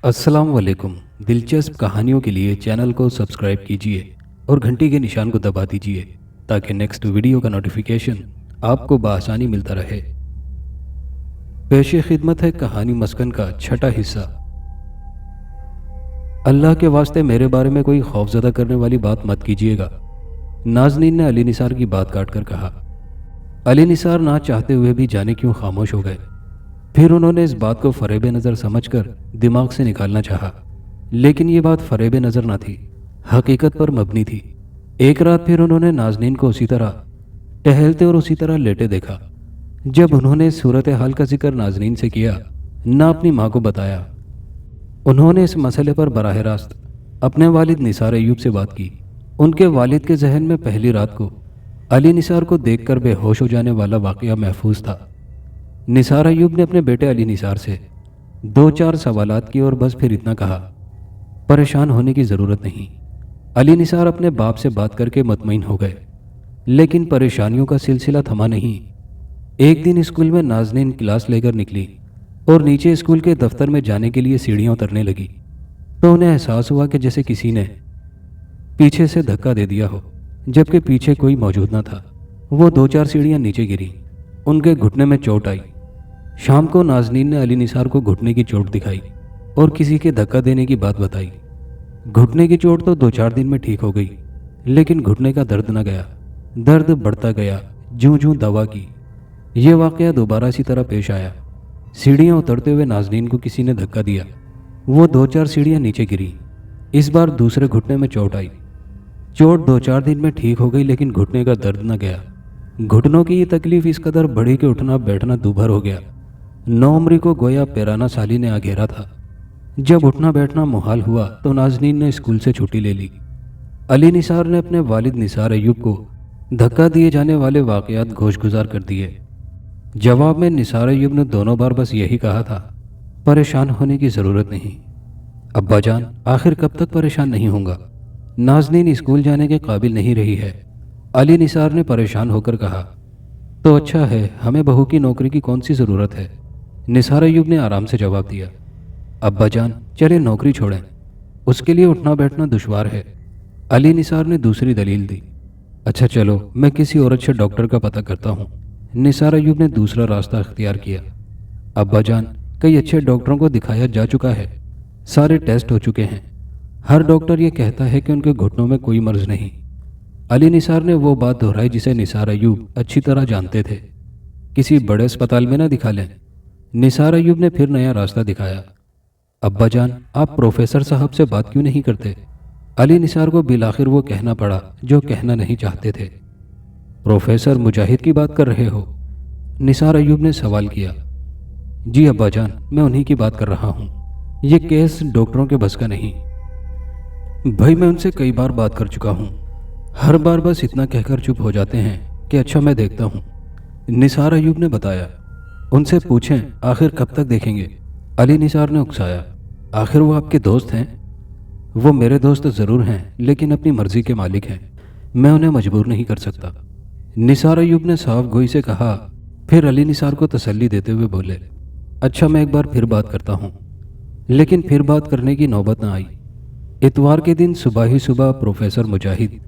अस्सलाम वालेकुम। दिलचस्प कहानियों के लिए चैनल को सब्सक्राइब कीजिए और घंटी के निशान को दबा दीजिए ताकि नेक्स्ट वीडियो का नोटिफिकेशन आपको बआसानी मिलता रहे। पेश खिदमत है कहानी मस्कन का छठा हिस्सा। अल्लाह के वास्ते मेरे बारे में कोई खौफजदा करने वाली बात मत कीजिएगा, नाज़नीन ने अली निसार की बात काट कर कहा। अली निसार ना चाहते हुए भी जाने क्यों खामोश हो गए। फिर उन्होंने इस बात को फरेब नज़र समझकर दिमाग से निकालना चाहा, लेकिन ये बात फरेब नज़र न थी, हकीकत पर मबनी थी। एक रात फिर उन्होंने नाज़नीन को उसी तरह टहलते और उसी तरह लेटे देखा। जब उन्होंने इस सूरत हाल का जिक्र नाज़नीन से किया, ना अपनी माँ को बताया, उन्होंने इस मसले पर बराह रास्त अपने वालिद निसार अय्यूब से बात की। उनके वालिद के जहन में पहली रात को अली निसार को देखकर बेहोश हो जाने वाला वाक़या महफूज था। निसार अय्यूब ने अपने बेटे अली निसार से दो चार सवालात किए और बस फिर इतना कहा, परेशान होने की ज़रूरत नहीं। अली निसार अपने बाप से बात करके मुतमईन हो गए, लेकिन परेशानियों का सिलसिला थमा नहीं। एक दिन स्कूल में नाज़नीन क्लास लेकर निकली और नीचे स्कूल के दफ्तर में जाने के लिए सीढ़ियाँ उतरने लगी तो उन्हें एहसास हुआ कि जैसे किसी ने पीछे से धक्का दे दिया हो, जबकि पीछे कोई मौजूद न था। वो दो चार सीढ़ियाँ नीचे गिरी, उनके घुटने में चोट आई। शाम को नाज़नीन ने अली निसार को घुटने की चोट दिखाई और किसी के धक्का देने की बात बताई। घुटने की चोट तो दो चार दिन में ठीक हो गई, लेकिन घुटने का दर्द न गया, दर्द बढ़ता गया जूं जूं दवा की। ये वाक़या दोबारा इसी तरह पेश आया। सीढ़ियाँ उतरते हुए नाज़नीन को किसी ने धक्का दिया, वो दो चार सीढ़ियाँ नीचे गिरी। इस बार दूसरे घुटने में चोट आई। चोट दो चार दिन में ठीक हो गई, लेकिन घुटने का दर्द न गया। घुटनों की ये तकलीफ इस कदर बढ़ी कि उठना बैठना दूभर हो गया। नौमरी को गोया पेराना साली ने आ घेरा था। जब उठना बैठना मुहाल हुआ तो नाज़नीन ने स्कूल से छुट्टी ले ली। अली निसार ने अपने वालिद निसार अय्यूब को धक्का दिए जाने वाले वाक़यात गोशगुजार कर दिए। जवाब में निसार अय्यूब ने दोनों बार बस यही कहा था, परेशान होने की ज़रूरत नहीं। अब्बा जान, आखिर कब तक परेशान नहीं होऊंगा? नाज़नीन स्कूल जाने के काबिल नहीं रही है। अली निसार ने परेशान होकर कहा। तो अच्छा है, हमें बहू की नौकरी की कौन सी ज़रूरत है? निसार अय्यूब ने आराम से जवाब दिया। अब्बा जान, चले नौकरी छोड़ें, उसके लिए उठना बैठना दुश्वार है। अली निसार ने दूसरी दलील दी। अच्छा चलो, मैं किसी और अच्छे डॉक्टर का पता करता हूँ। निसार अय्यूब ने दूसरा रास्ता अख्तियार किया। अब्बा जान, कई अच्छे डॉक्टरों को दिखाया जा चुका है, सारे टेस्ट हो चुके हैं। हर डॉक्टर ये कहता है कि उनके घुटनों में कोई मर्ज नहीं। अली निसार ने वो बात दोहराई जिसे निसार अय्यूब अच्छी तरह जानते थे। किसी बड़े अस्पताल में ना दिखा लें? निसार अय्यूब ने फिर नया रास्ता दिखाया। अब्बा जान, आप प्रोफेसर साहब से बात क्यों नहीं करते? अली निसार को बिलाखिर वो कहना पड़ा जो कहना नहीं चाहते थे। प्रोफेसर मुजाहिद की बात कर रहे हो? निसार अय्यूब ने सवाल किया। जी अब्बा जान, मैं उन्हीं की बात कर रहा हूँ। ये केस डॉक्टरों के बस का नहीं। भाई, मैं उनसे कई बार बात कर चुका हूँ, हर बार बस इतना कहकर चुप हो जाते हैं कि अच्छा मैं देखता हूँ। निसार अय्यूब ने बताया। उनसे पूछें आखिर कब तक देखेंगे? अली निसार ने उकसाया। आखिर वो आपके दोस्त हैं? वो मेरे दोस्त ज़रूर हैं, लेकिन अपनी मर्जी के मालिक हैं, मैं उन्हें मजबूर नहीं कर सकता। निसार अय्यूब ने साफ गोई से कहा। फिर अली निसार को तसल्ली देते हुए बोले, अच्छा मैं एक बार फिर बात करता हूँ। लेकिन फिर बात करने की नौबत न आई। इतवार के दिन सुबह ही सुबह प्रोफेसर मुजाहिद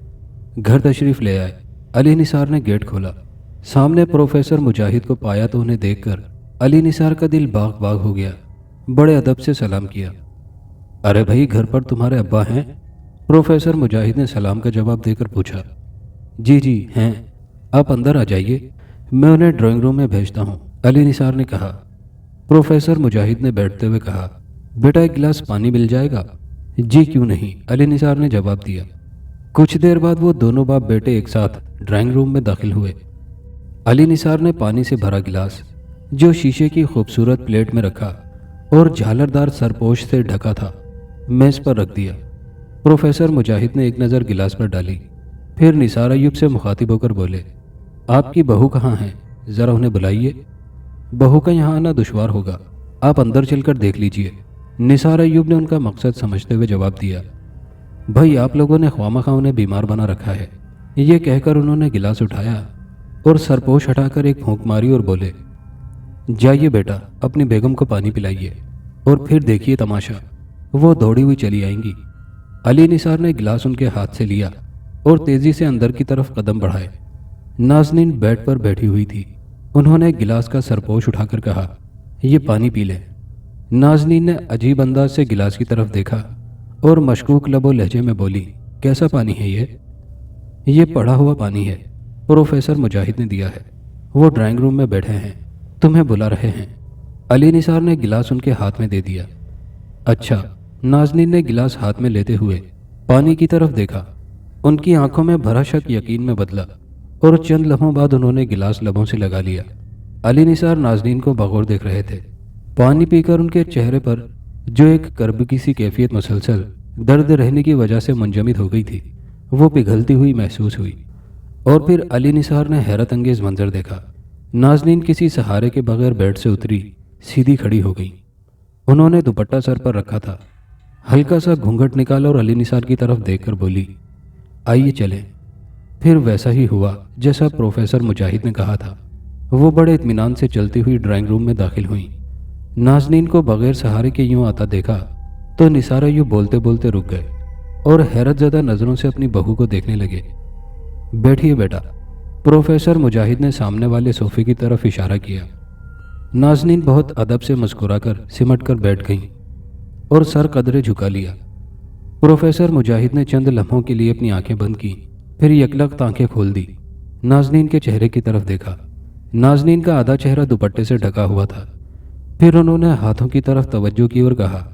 घर तशरीफ़ ले आए। अली निसार ने गेट खोला। सामने प्रोफेसर मुजाहिद को पाया तो उन्हें देखकर अली निसार का दिल बाग बाग हो गया। बड़े अदब से सलाम किया। अरे भाई, घर पर तुम्हारे अब्बा हैं? प्रोफेसर मुजाहिद ने सलाम का जवाब देकर पूछा। जी जी हैं, आप अंदर आ जाइए, मैं उन्हें ड्राइंग रूम में भेजता हूँ, अली निसार ने कहा। प्रोफेसर मुजाहिद ने बैठते हुए कहा, बेटा एक गिलास पानी मिल जाएगा? जी क्यों नहीं, अली निसार ने जवाब दिया। कुछ देर बाद वो दोनों बाप बेटे एक साथ ड्राइंग रूम में दाखिल हुए। अली निसार ने पानी से भरा गिलास, जो शीशे की खूबसूरत प्लेट में रखा और झालरदार सरपोश से ढका था, मेज़ पर रख दिया। प्रोफेसर मुजाहिद ने एक नज़र गिलास पर डाली, फिर निसार अय्यूब से मुखातिब होकर बोले, आपकी बहू कहाँ हैं? ज़रा उन्हें बुलाइए। बहू का यहाँ आना दुश्वार होगा, आप अंदर चलकर देख लीजिए। निसार अय्यूब ने उनका मकसद समझते हुए जवाब दिया। भाई, आप लोगों ने ख्वामखा उन्हें बीमार बना रखा है। ये कहकर उन्होंने गिलास उठाया और सरपोश हटाकर एक फूंक मारी और बोले, जाइए बेटा, अपनी बेगम को पानी पिलाइए और फिर देखिए तमाशा। वो दौड़ी हुई चली आएंगी। अली निसार ने गिलास उनके हाथ से लिया और तेजी से अंदर की तरफ कदम बढ़ाए। नाज़नीन बेड पर बैठी हुई थी। उन्होंने गिलास का सरपोश उठाकर कहा, ये पानी पी लें। नाज़नीन ने अजीब अंदाज से गिलास की तरफ देखा और मशकूक लबो लहजे में बोली, कैसा पानी है ये पड़ा हुआ पानी है, प्रोफेसर मुजाहिद ने दिया है। वो ड्राइंग रूम में बैठे हैं, तुम्हें बुला रहे हैं। अली निसार ने गिलास उनके हाथ में दे दिया। अच्छा। नाज़नीन ने गिलास हाथ में लेते हुए पानी की तरफ देखा। उनकी आंखों में भरा शक यकीन में बदला और चंद लम्हों बाद उन्होंने गिलास लबों से लगा लिया। अली निसार नाज़नीन को बगौर देख रहे थे। पानी पीकर उनके चेहरे पर जो एक कर्ब सी कैफियत मुसलसल दर्द रहने की वजह से मुंजमद हो गई थी, वो पिघलती हुई महसूस हुई। और फिर अली निसार ने हैरत अंगेज मंजर देखा। नाज़नीन किसी सहारे के बगैर बेड से उतरी, सीधी खड़ी हो गई। उन्होंने दुपट्टा सर पर रखा था। हल्का सा घूंघट निकाला और अली निसार की तरफ देखकर बोली, आइए चलें। फिर वैसा ही हुआ जैसा प्रोफेसर मुजाहिद ने कहा था। वो बड़े इत्मीनान से चलती हुई ड्राइंग रूम में दाखिल हुई। नाज़नीन को बगैर सहारे के यूं आता देखा तो निसारा यूं बोलते बोलते रुक गए और हैरत ज़दा नज़रों से अपनी बहू को देखने लगे। बैठिए बेटा। प्रोफेसर मुजाहिद ने सामने वाले सोफे की तरफ इशारा किया। नाज़नीन बहुत अदब से मुस्कुराकर सिमट कर बैठ गईं और सर कदरे झुका लिया। प्रोफेसर मुजाहिद ने चंद लम्हों के लिए अपनी आंखें बंद की, फिर यकलख्त आंखें खोल दी। नाज़नीन के चेहरे की तरफ देखा। नाज़नीन का आधा चेहरा दुपट्टे से ढका हुआ था। फिर उन्होंने हाथों की तरफ तवज्जो की और कहा,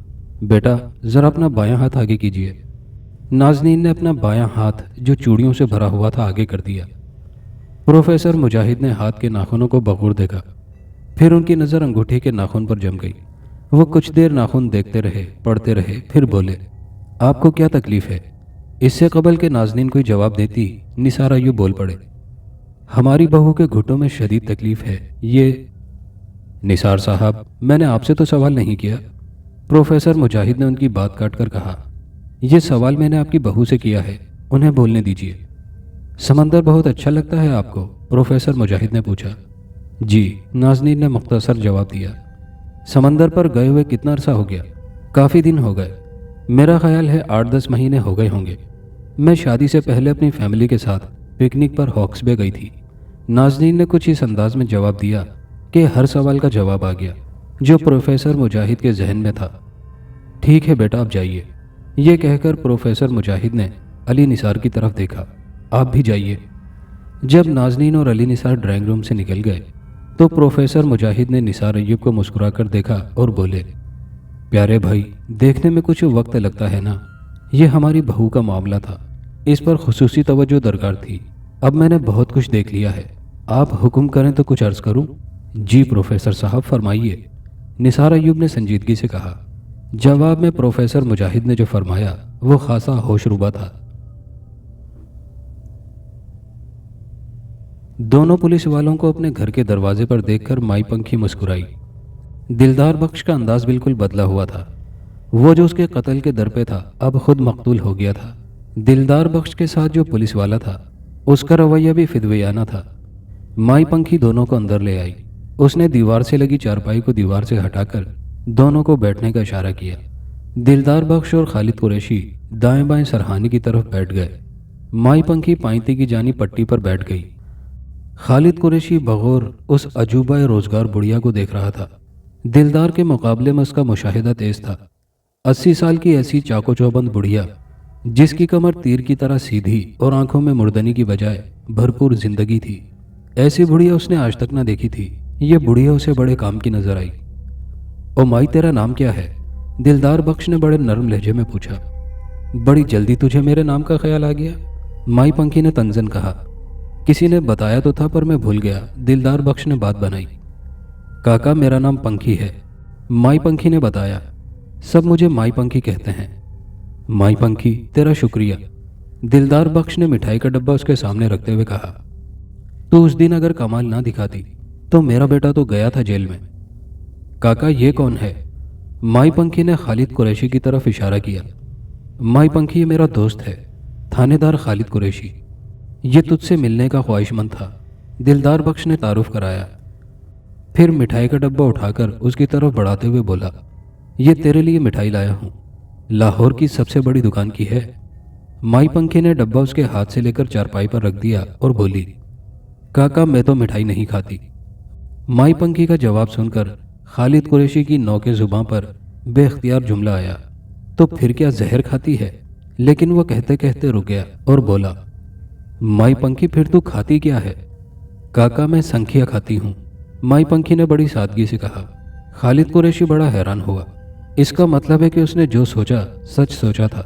बेटा ज़रा अपना बायां हाथ आगे कीजिए। नाज़नीन ने अपना बायां हाथ जो चूड़ियों से भरा हुआ था आगे कर दिया। प्रोफेसर मुजाहिद ने हाथ के नाखूनों को बगौर देखा। फिर उनकी नज़र अंगूठे के नाखून पर जम गई। वो कुछ देर नाखून देखते रहे, पढ़ते रहे, फिर बोले, आपको क्या तकलीफ है? इससे कबल के नाज़नीन कोई जवाब देती, निसारा यूँ बोल पड़े, हमारी बहू के घुटनों में शदीद तकलीफ है। ये निसार साहब, मैंने आपसे तो सवाल नहीं किया। प्रोफेसर मुजाहिद ने उनकी बात काट कर कहा, यह सवाल मैंने आपकी बहू से किया है, उन्हें बोलने दीजिए। समंदर बहुत अच्छा लगता है आपको? प्रोफेसर मुजाहिद ने पूछा। जी, नाज़नीन ने मुख्तसर जवाब दिया। समंदर पर गए हुए कितना अरसा हो गया? काफ़ी दिन हो गए, मेरा ख्याल है 8-10 महीने हो गए होंगे। मैं शादी से पहले अपनी फैमिली के साथ पिकनिक पर हॉक्स बे गई थी। नाज़नीन ने कुछ इस अंदाज में जवाब दिया कि हर सवाल का जवाब आ गया जो प्रोफेसर मुजाहिद के जहन में था। ठीक है बेटा, आप जाइए। ये कहकर प्रोफेसर मुजाहिद ने अली निसार की तरफ देखा, आप भी जाइए। जब नाज़नीन और अली निसार ड्राइंग रूम से निकल गए तो प्रोफेसर मुजाहिद ने निसार अय्यूब को मुस्कुराकर देखा और बोले, प्यारे भाई, देखने में कुछ वक्त लगता है ना, ये हमारी बहू का मामला था, इस पर खुसूसी तवज्जो दरकार थी। अब मैंने बहुत कुछ देख लिया है, आप हुक्म करें तो कुछ अर्ज़ करूं? जी प्रोफेसर साहब, फरमाइए, निसार अय्यूब ने संजीदगी से कहा। जवाब में प्रोफेसर मुजाहिद ने जो फरमाया वो खासा होशरुबा था। दोनों पुलिस वालों को अपने घर के दरवाजे पर देखकर माई पंखी मुस्कुराई। दिलदार बख्श का अंदाज बिल्कुल बदला हुआ था। वो जो उसके कत्ल के दर पे था अब खुद मकतूल हो गया था। दिलदार बख्श के साथ जो पुलिस वाला था उसका रवैया भी फिदवियाना था। माई पंखी दोनों को अंदर ले आई। उसने दीवार से लगी चारपाई को दीवार से हटाकर दोनों को बैठने का इशारा किया। दिलदार बख्श और खालिद कुरैशी दाएं बाएं सरहानी की तरफ बैठ गए। माई पंखी पाइती की जानी पट्टी पर बैठ गई। खालिद कुरैशी बगौर उस अजूबा रोजगार बुढ़िया को देख रहा था। दिलदार के मुकाबले में उसका मुशाहिदा तेज था। 80 साल की ऐसी चाको चौबंद बुढ़िया जिसकी कमर तीर की तरह सीधी और आंखों में मुर्दनी की बजाय भरपूर जिंदगी थी, ऐसी बुढ़िया उसने आज तक ना देखी थी। ये बुढ़िया उसे बड़े काम की नजर आई। ओ माई, तेरा नाम क्या है? दिलदार बख्श ने बड़े नरम लहजे में पूछा। बड़ी जल्दी तुझे मेरे नाम का ख्याल आ गया, माई पंखी ने तंजन कहा। किसी ने बताया तो था पर मैं भूल गया, दिलदार बख्श ने बात बनाई। काका, मेरा नाम पंखी है, माई पंखी ने बताया। सब मुझे माई पंखी कहते हैं। माई पंखी, तेरा शुक्रिया, दिलदार बख्श ने मिठाई का डब्बा उसके सामने रखते हुए कहा। तू उस दिन अगर कमाल ना दिखाती तो मेरा बेटा तो गया था जेल में। काका, ये कौन है? माई पंखी ने खालिद कुरैशी की तरफ इशारा किया। माई पंखी, ये मेरा दोस्त है, थानेदार खालिद कुरैशी। ये तुझसे मिलने का ख्वाहिशमंद था, दिलदार बख्श ने तारुफ कराया। फिर मिठाई का डब्बा उठाकर उसकी तरफ बढ़ाते हुए बोला, ये तेरे लिए मिठाई लाया हूँ। लाहौर की सबसे बड़ी दुकान की है। माई पंखी ने डब्बा उसके हाथ से लेकर चारपाई पर रख दिया और बोली, काका मैं तो मिठाई नहीं खाती। माई पंखी का जवाब सुनकर खालिद कुरैशी की नौके जुबां पर बेख्तियार जुमला आया, तो फिर क्या जहर खाती है? लेकिन वो कहते कहते रुक गया और बोला, माई पंखी फिर तू खाती क्या है? काका मैं संखिया खाती हूँ, माई पंखी ने बड़ी सादगी से कहा। खालिद कुरैशी बड़ा हैरान हुआ। इसका मतलब है कि उसने जो सोचा सच सोचा था।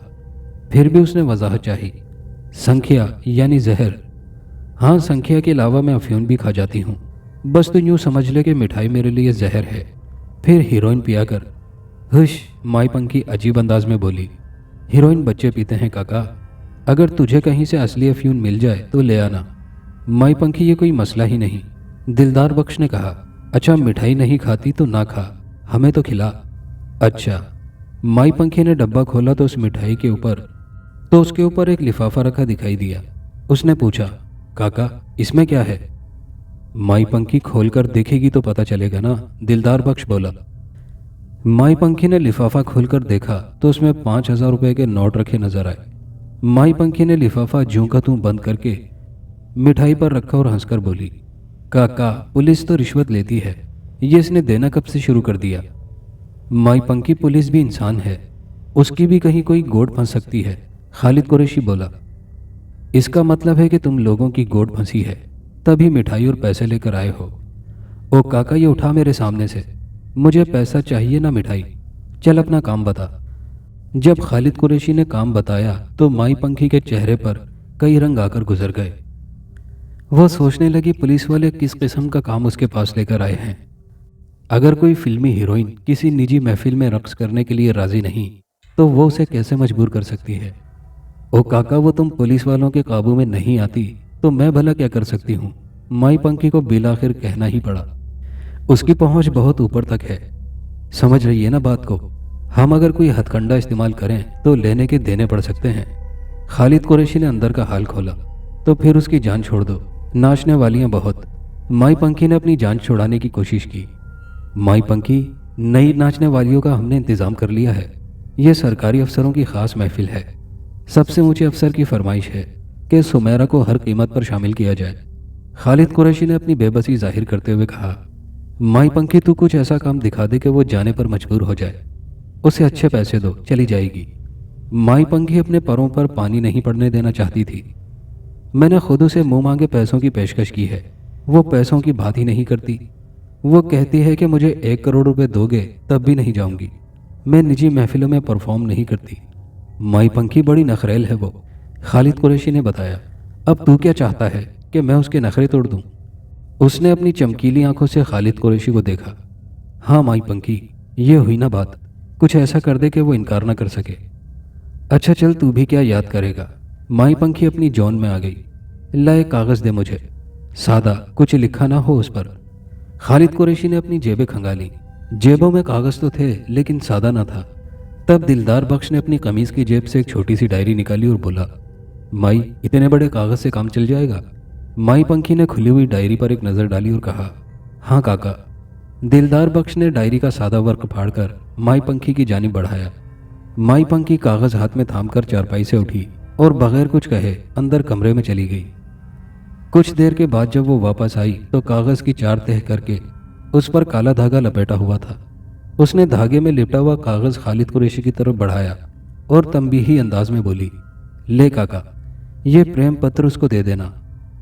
फिर भी उसने वजाहत चाही। संखिया यानी जहर? हाँ, संखिया के अलावा मैं अफयून भी खा जाती हूँ। बस तू यूँ समझ ले कि मिठाई मेरे लिए जहर है, फिर हीरोइन पिया कर। हुश, माई पंखी अजीब अंदाज में बोली। हीरोइन बच्चे पीते हैं काका, अगर तुझे कहीं से असली अफयून मिल जाए तो ले आना। माई पंखी ये कोई मसला ही नहीं, दिलदार बख्श ने कहा। अच्छा मिठाई नहीं खाती तो ना खा, हमें तो खिला। अच्छा। माई पंखी ने डब्बा खोला तो उस मिठाई के ऊपर उसके ऊपर एक लिफाफा रखा दिखाई दिया। उसने पूछा, काका इसमें क्या है? माई पंखी खोलकर देखेगी तो पता चलेगा ना, दिलदार बख्श बोला। माई पंखी ने लिफाफा खोलकर देखा तो उसमें 5,000 रुपए के नोट रखे नजर आए। माई पंखी ने लिफाफा ज्यों का त्यों बंद करके मिठाई पर रखा और हंसकर बोली, काका पुलिस तो रिश्वत लेती है, ये इसने देना कब से शुरू कर दिया? माई पंखी पुलिस भी इंसान है, उसकी भी कहीं कोई गोड फंस सकती है, खालिद कुरैशी बोला। इसका मतलब है कि तुम लोगों की गोड फंसी है, तभी मिठाई और पैसे लेकर आए हो। ओ काका ये उठा मेरे सामने से, मुझे पैसा चाहिए ना मिठाई, चल अपना काम बता। जब खालिद कुरैशी ने काम बताया तो माई पंखी के चेहरे पर कई रंग आकर गुजर गए। वो सोचने लगी पुलिस वाले किस किस्म का काम उसके पास लेकर आए हैं। अगर कोई फिल्मी हीरोइन किसी निजी महफिल में रक्स करने के लिए राजी नहीं तो वो उसे कैसे मजबूर कर सकती है? ओ काका वो तुम पुलिस वालों के काबू में नहीं आती तो मैं भला क्या कर सकती हूँ? माई पंखी को बिलाखिर कहना ही पड़ा। उसकी पहुंच बहुत ऊपर तक है, समझ रही है ना बात को? हम अगर कोई हथकंडा इस्तेमाल करें तो लेने के देने पड़ सकते हैं। खालिद कुरैशी ने अंदर का हाल खोला। तो फिर उसकी जान छोड़ दो, नाचने वालियां बहुत। माई पंखी ने अपनी जान छुड़ाने की कोशिश की। माई पंखी, नई नाचने वालियों का हमने इंतजाम कर लिया है। यह सरकारी अफसरों की खास महफिल है। सबसे ऊंचे अफसर की फरमाइश है कि सुमेरा को हर कीमत पर शामिल किया जाए। खालिद कुरैशी ने अपनी बेबसी जाहिर करते हुए कहा, माई पंखी तू कुछ ऐसा काम दिखा दे कि वो जाने पर मजबूर हो जाए, उसे अच्छे पैसे दो, चली जाएगी। माई पंखी अपने पैरों पर पानी नहीं पड़ने देना चाहती थी। मैंने खुद उसे मुंह मांगे पैसों की पेशकश की है, वो पैसों की बात ही नहीं करती। वो कहती है कि मुझे 1 करोड़ रुपए दोगे तब भी नहीं जाऊंगी। मैं निजी महफिलों में परफॉर्म नहीं करती। माई पंखी बड़ी नखरेल है वो, खालिद कुरैशी ने बताया। अब तू क्या चाहता है कि मैं उसके नखरे तोड़ दूं? उसने अपनी चमकीली आंखों से खालिद कुरैशी को देखा। हाँ माई पंखी, ये हुई ना बात, कुछ ऐसा कर दे कि वो इनकार ना कर सके। अच्छा चल तू भी क्या याद करेगा? माई पंखी अपनी जौन में आ गई। ला एक कागज़ दे मुझे, सादा, कुछ लिखा ना हो उस पर। खालिद कुरैशी ने अपनी जेबें खंगाली। जेबों में कागज़ तो थे लेकिन सादा ना था। तब दिलदार बख्श ने अपनी कमीज़ की जेब से एक छोटी सी डायरी निकाली और बोला, माई इतने बड़े कागज़ से काम चल जाएगा? माई पंखी ने खुली हुई डायरी पर एक नज़र डाली और कहा, हाँ काका। दिलदार बख्श ने डायरी का सादा वर्क फाड़कर माई पंखी की जानिब बढ़ाया। माई पंखी कागज़ हाथ में थामकर चारपाई से उठी और बगैर कुछ कहे अंदर कमरे में चली गई। कुछ देर के बाद जब वो वापस आई तो कागज़ की 4 तह करके उस पर काला धागा लपेटा हुआ था। उसने धागे में लिपटा हुआ कागज़ खालिद कुरैशी की तरफ बढ़ाया और तंबीही अंदाज में बोली, ले काका, ये प्रेम पत्र उसको दे देना।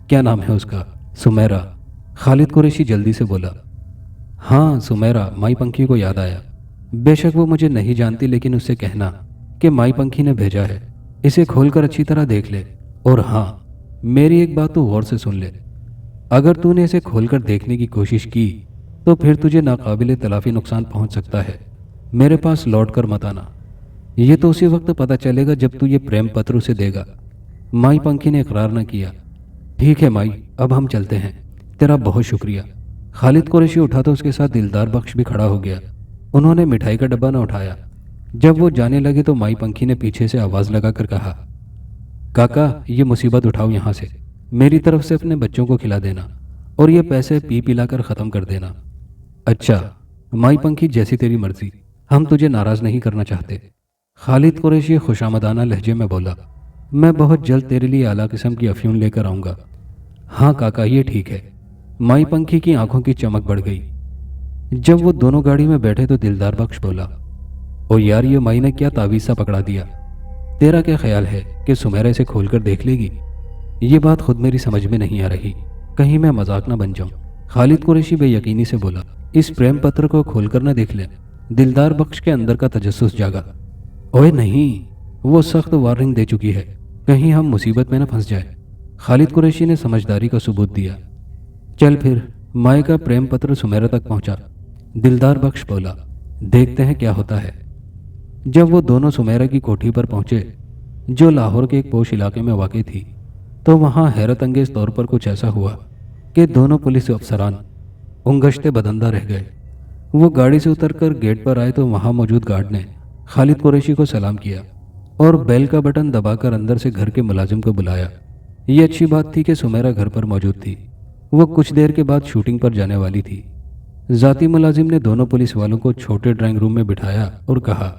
क्या नाम है उसका? सुमेरा। खालिद कुरैशी जल्दी से बोला। हाँ सुमेरा, माई पंखी को याद आया। बेशक वो मुझे नहीं जानती लेकिन उससे कहना कि माई पंखी ने भेजा है, इसे खोलकर अच्छी तरह देख ले। और हाँ, मेरी एक बात तो गौर से सुन ले, अगर तूने इसे खोलकर देखने की कोशिश की तो फिर तुझे नाकाबिले तलाफी नुकसान पहुंच सकता है। मेरे पास लौट कर मत आना। ये तो उसी वक्त पता चलेगा जब तू ये प्रेम पत्र उसे देगा। माई पंखी ने इकरार न किया। ठीक है माई, अब हम चलते हैं, तेरा बहुत शुक्रिया। खालिद कुरैशी उठा तो उसके साथ दिलदार बख्श भी खड़ा हो गया। उन्होंने मिठाई का डब्बा न उठाया। जब वो जाने लगे तो माई पंखी ने पीछे से आवाज़ लगाकर कहा, काका ये मुसीबत उठाओ यहाँ से, मेरी तरफ से अपने बच्चों को खिला देना और ये पैसे पी पिलाकर ख़त्म कर देना। अच्छा माई पंखी, जैसी तेरी मर्जी, हम तुझे नाराज़ नहीं करना चाहते। خالد قریشی خوشامدانہ لہجے میں بولا، میں بہت جلد تیرے لیے اعلیٰ قسم کی افیون لے کر آؤں گا۔ ہاں کاکا یہ ٹھیک ہے۔ مائی پنکھی کی آنکھوں کی چمک بڑھ گئی۔ جب وہ دونوں گاڑی میں بیٹھے تو دلدار بخش بولا، او یار یہ مائی نے کیا تعویذ سا پکڑا دیا، تیرا کیا خیال ہے کہ سمیرا اسے کھول کر دیکھ لے گی؟ یہ بات خود میری سمجھ میں نہیں آ رہی، کہیں میں مذاق نہ بن جاؤں۔ خالد قریشی بے یقینی سے بولا، اس پریم پتر کو کھول کر نہ دیکھ لیں۔ دلدار بخش کے اندر کا تجسس جاگا۔ اوے نہیں، وہ سخت وارننگ دے چکی ہے، کہیں ہم مصیبت میں نہ پھنس جائے۔ خالد قریشی نے سمجھداری کا ثبوت دیا۔ چل پھر، مائی کا پریم پتر سمیرا تک پہنچا۔ دلدار بخش بولا، دیکھتے ہیں کیا ہوتا ہے۔ جب وہ دونوں سمیرا کی کوٹھی پر پہنچے جو لاہور کے ایک پوش علاقے میں واقع تھی، تو وہاں حیرت انگیز طور پر کچھ ایسا ہوا کہ دونوں پولیس افسران انگشتے بدندہ رہ گئے۔ وہ گاڑی سے اتر کر گیٹ پر آئے تو وہاں موجود گارڈ نے خالد قریشی کو سلام کیا اور بیل کا بٹن دبا کر اندر سے گھر کے ملازم کو بلایا۔ یہ اچھی بات تھی کہ سمیرا گھر پر موجود تھی، وہ کچھ دیر کے بعد شوٹنگ پر جانے والی تھی۔ ذاتی ملازم نے دونوں پولیس والوں کو چھوٹے ڈرائنگ روم میں بٹھایا اور کہا،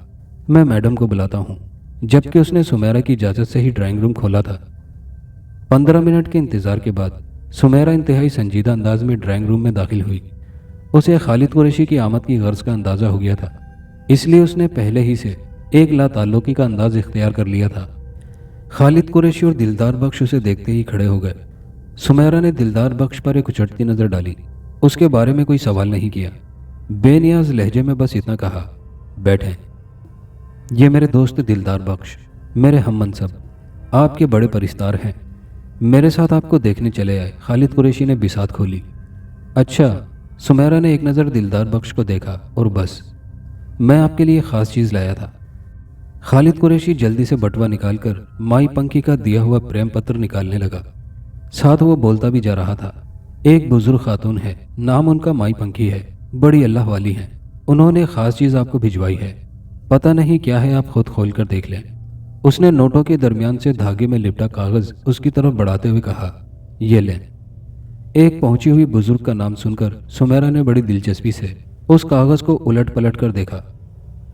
میں میڈم کو بلاتا ہوں، جبکہ اس نے سمیرا کی اجازت سے ہی ڈرائنگ روم کھولا تھا۔ 15 منٹ کے انتظار کے بعد سمیرا انتہائی سنجیدہ انداز میں ڈرائنگ روم میں داخل ہوئی۔ اسے خالد قریشی کی آمد کی غرض کا اندازہ ہو گیا تھا، اس لیے اس نے پہلے ہی سے ایک لا تعلقی کا انداز اختیار کر لیا تھا۔ خالد قریشی اور دلدار بخش اسے دیکھتے ہی کھڑے ہو گئے۔ سمیرا نے دلدار بخش پر ایک اچٹتی نظر ڈالی، اس کے بارے میں کوئی سوال نہیں کیا، بے نیاز لہجے میں بس اتنا کہا، بیٹھیں۔ یہ میرے دوست دلدار بخش، میرے ہم منصب، آپ کے بڑے پرستار ہیں، میرے ساتھ آپ کو دیکھنے چلے آئے۔ خالد قریشی نے بساط کھولی۔ اچھا، سمیرا نے ایک نظر دلدار بخش کو دیکھا اور بس، میں آپ کے لیے خاص چیز لایا تھا۔ خالد قریشی جلدی سے بٹوا نکال کر مائی پنکھی کا دیا ہوا پریم پتر نکالنے لگا، ساتھ وہ بولتا بھی جا رہا تھا، ایک بزرگ خاتون ہے، نام ان کا مائی پنکھی ہے، بڑی اللہ والی ہیں، انہوں نے خاص چیز آپ کو بھجوائی ہے، پتہ نہیں کیا ہے، آپ خود کھول کر دیکھ لیں۔ اس نے نوٹوں کے درمیان سے دھاگے میں لپٹا کاغذ اس کی طرف بڑھاتے ہوئے کہا، یہ لیں۔ ایک پہنچی ہوئی بزرگ کا نام سن کر سمیرا نے بڑی دلچسپی سے اس کاغذ کو الٹ پلٹ کر دیکھا۔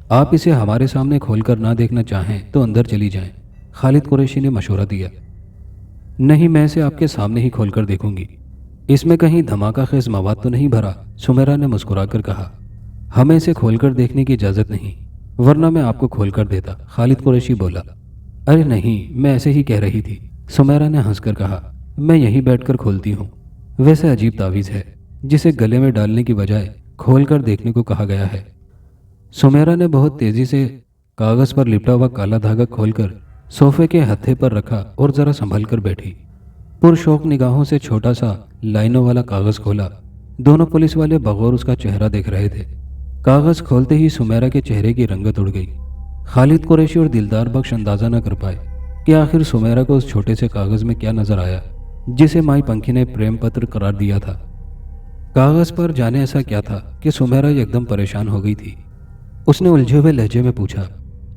آپ اسے ہمارے سامنے کھول کر نہ دیکھنا چاہیں تو اندر چلی جائیں، خالد قریشی نے مشورہ دیا۔ نہیں، میں اسے آپ کے سامنے ہی کھول کر دیکھوں گی، اس میں کہیں دھماکہ خیز مواد تو نہیں بھرا؟ سمیرا نے مسکرا کر کہا، ہمیں اسے کھول کر دیکھنے کی اجازت نہیں، ورنہ میں آپ کو کھول کر دیتا، خالد قریشی بولا۔ ارے نہیں، میں ایسے ہی کہہ رہی تھی، سمیرا نے ہنس کر کہا، میں یہیں بیٹھ کر کھولتی ہوں، ویسے عجیب تعویذ ہے جسے گلے میں ڈالنے کی بجائے کھول کر دیکھنے کو کہا گیا ہے۔ سمیرا نے بہت تیزی سے کاغذ پر لپٹا ہوا کالا دھاگا کھول کر صوفے کے ہتھے پر رکھا اور ذرا سنبھل کر بیٹھی۔ پرشوق نگاہوں سے چھوٹا سا لائنوں والا کاغذ کھولا۔ دونوں پولیس والے بغور اس کا چہرہ دیکھ رہے تھے۔ کاغذ کھولتے ہی سمیرا کے چہرے کی رنگت اڑ گئی۔ خالد قریشی اور دلدار بخش اندازہ نہ کر پائے کہ آخر سمیرا کو اس چھوٹے سے کاغذ میں کیا نظر آیا جسے مائی پنکھی نے پریم پتر قرار دیا تھا۔ کاغذ پر جانے ایسا کیا تھا کہ سمیرا ایک دم پریشان ہو گئی تھی۔ اس نے الجھے ہوئے لہجے میں پوچھا،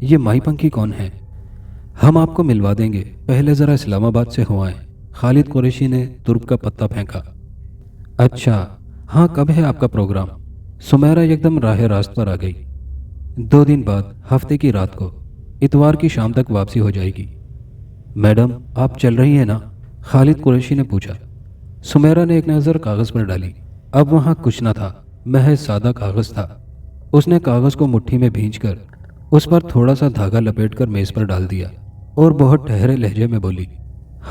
یہ مائی پنکھی کون ہے؟ ہم آپ کو ملوا دیں گے، پہلے ذرا اسلام آباد سے ہو آئیں، خالد قریشی نے ترک کا پتہ پھینکا۔ اچھا، ہاں کب ہے آپ کا پروگرام؟ سمیرا ایک دم راہ راست پر آ گئی۔ 2 دن بعد، ہفتے کی رات کو، اتوار کی شام تک واپسی ہو جائے گی۔ میڈم، آپ چل رہی ہیں نا؟ خالد قریشی نے پوچھا۔ سمیرا نے ایک نظر کاغذ پر ڈالی۔ اب وہاں کچھ نہ تھا، محض سادہ کاغذ تھا۔ اس نے کاغذ کو مٹھی میں بھینچ کر اس پر تھوڑا سا دھاگا لپیٹ کر میز پر ڈال دیا اور بہت ٹھہرے لہجے میں بولی،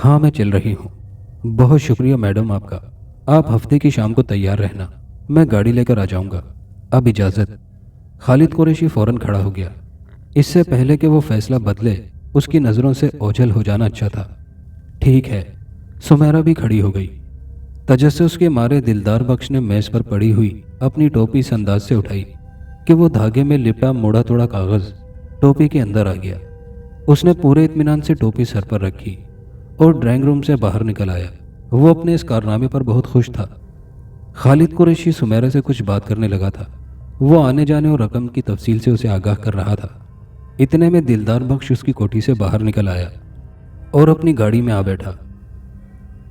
ہاں میں چل رہی ہوں۔ بہت شکریہ میڈم آپ کا، آپ ہفتے کی شام کو تیار رہنا، میں گاڑی لے کر آ جاؤں گا، اب اجازت۔ خالد قریشی فوراً کھڑا ہو گیا۔ اس سے پہلے کہ وہ فیصلہ بدلے، اس کی نظروں سے اوجھل ہو جانا اچھا تھا۔ ٹھیک ہے۔ سمیرا بھی کھڑی ہو گئی۔ تجسس کے مارے دلدار بخش نے میز پر پڑی ہوئی اپنی ٹوپی اس انداز سے اٹھائی کہ وہ دھاگے میں لپٹا موڑا توڑا کاغذ ٹوپی کے اندر آ گیا۔ اس نے پورے اطمینان سے ٹوپی سر پر رکھی اور ڈرائنگ روم سے باہر نکل آیا۔ وہ اپنے اس کارنامے پر بہت خوش تھا۔ خالد قریشی سمیرا سے کچھ بات کرنے لگا تھا، وہ آنے جانے اور رقم کی تفصیل سے اسے آگاہ کر رہا تھا۔ اتنے میں دلدار بخش اس کی کوٹھی سے باہر نکل آیا اور اپنی گاڑی میں آ بیٹھا۔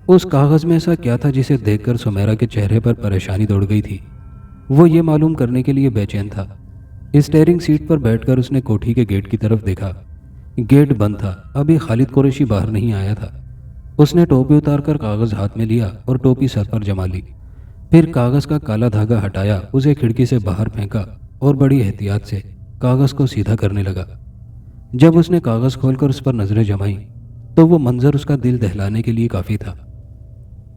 اس کاغذ میں ایسا کیا تھا جسے دیکھ کر سمیرا کے چہرے پر پریشانی دوڑ گئی تھی؟ وہ یہ معلوم کرنے کے لیے بے چین تھا स्टीयरिंग सीट पर बैठकर उसने कोठी के गेट की तरफ देखा। गेट बंद था, अभी खालिद कुरैशी बाहर नहीं आया था। उसने टोपी उतारकर कागज हाथ में लिया और टोपी सर पर जमा ली। फिर कागज का काला धागा हटाया, उसे खिड़की से बाहर फेंका और बड़ी एहतियात से कागज को सीधा करने लगा। जब उसने कागज खोलकर उस पर नजरें जमाई तो वो मंजर उसका दिल दहलाने के लिए काफी था।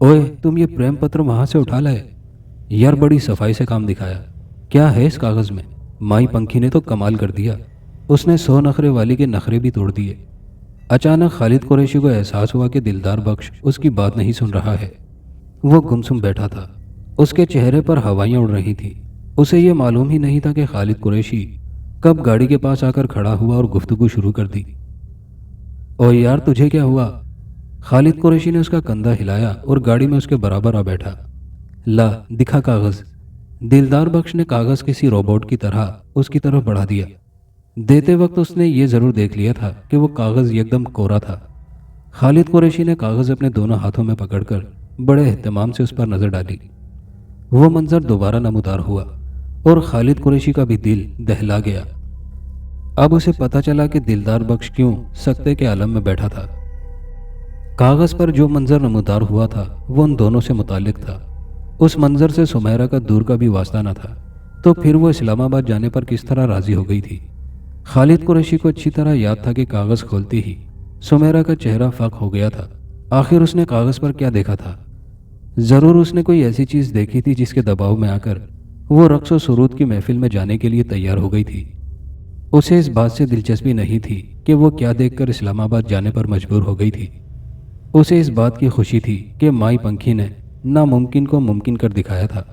ओए, तुम ये प्रेम पत्र वहां से उठा लाए? यार, बड़ी सफाई से काम दिखाया। क्या है इस कागज में? माई पंखी ने तो कमाल कर दिया। उसने 100 नखरे वाली के नखरे भी तोड़ दिए। अचानक खालिद कुरैशी को एहसास हुआ कि दिलदार बख्श उसकी बात नहीं सुन रहा है। वो गुमसुम बैठा था, उसके चेहरे पर हवाइयां उड़ रही थीं। उसे ये मालूम ही नहीं था कि खालिद कुरैशी कब गाड़ी के पास आकर खड़ा हुआ और गुफ्तगू शुरू कर दी। ओ यार, तुझे क्या हुआ? खालिद कुरैशी ने उसका कंधा हिलाया और गाड़ी में उसके बराबर आ बैठा। ला, दिखा कागज। दिलदार बख्श ने कागज किसी रोबोट की तरह उसकी तरफ बढ़ा दिया। देते वक्त उसने ये जरूर देख लिया था कि वो कागज एकदम कोरा था। खालिद कुरैशी ने कागज अपने दोनों हाथों में पकड़कर बड़े एहतमाम से उस पर नजर डाली। वो मंजर दोबारा नमूदार हुआ और खालिद कुरैशी का भी दिल दहला गया। अब उसे पता चला कि दिलदार बख्श क्यों सकते के आलम में बैठा था। कागज पर जो मंजर नमूदार हुआ था वो उन दोनों से मुताल्लिक था। उस मंजर से सुमेरा का दूर का भी वास्ता न था, तो फिर वो इस्लामाबाद जाने पर किस तरह राजी हो गई थी। खालिद कुरैशी को अच्छी तरह याद था कि कागज खोलते ही सुमेरा का चेहरा फाक हो गया था। आखिर उसने कागज पर क्या देखा था? जरूर उसने कोई ऐसी चीज देखी थी जिसके दबाव में आकर वो रक्स और सुरूद की महफिल में जाने के लिए तैयार हो गई थी। उसे इस बात से दिलचस्पी नहीं थी कि वो क्या देखकर इस्लामाबाद जाने पर मजबूर हो गई थी। उसे इस बात की खुशी थी कि माई पंखी ने नामुमकिन को मुमकिन कर दिखाया था।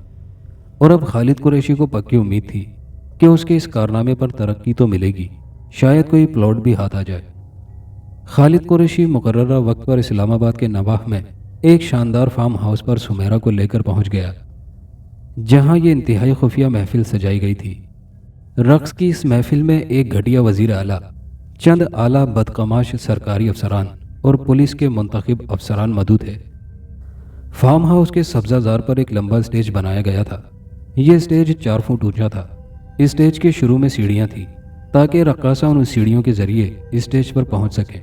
और अब खालिद कुरैशी को पक्की उम्मीद थी कि उसके इस कारनामे पर तरक्की तो मिलेगी, शायद कोई प्लॉट भी हाथ आ जाए। खालिद कुरैशी मुकर्ररा वक्त पर इस्लामाबाद के नवाह में एक शानदार फार्म हाउस पर सुमेरा को लेकर पहुंच गया, जहां ये इंतहाई खुफिया महफिल सजाई गई थी। रक्स की इस महफिल में एक घटिया वजीर आला, चंद आला बदकमाश सरकारी अफसरान और पुलिस के मुंतखब अफसरान मौजूद थे। फार्म हाउस के सब्जाजार पर एक लंबा स्टेज बनाया गया था। यह स्टेज 4 फुट ऊंचा था। इस स्टेज के शुरू में सीढ़ियां थी ताकि रक्कासा उन सीढ़ियों के जरिए स्टेज पर पहुंच सके।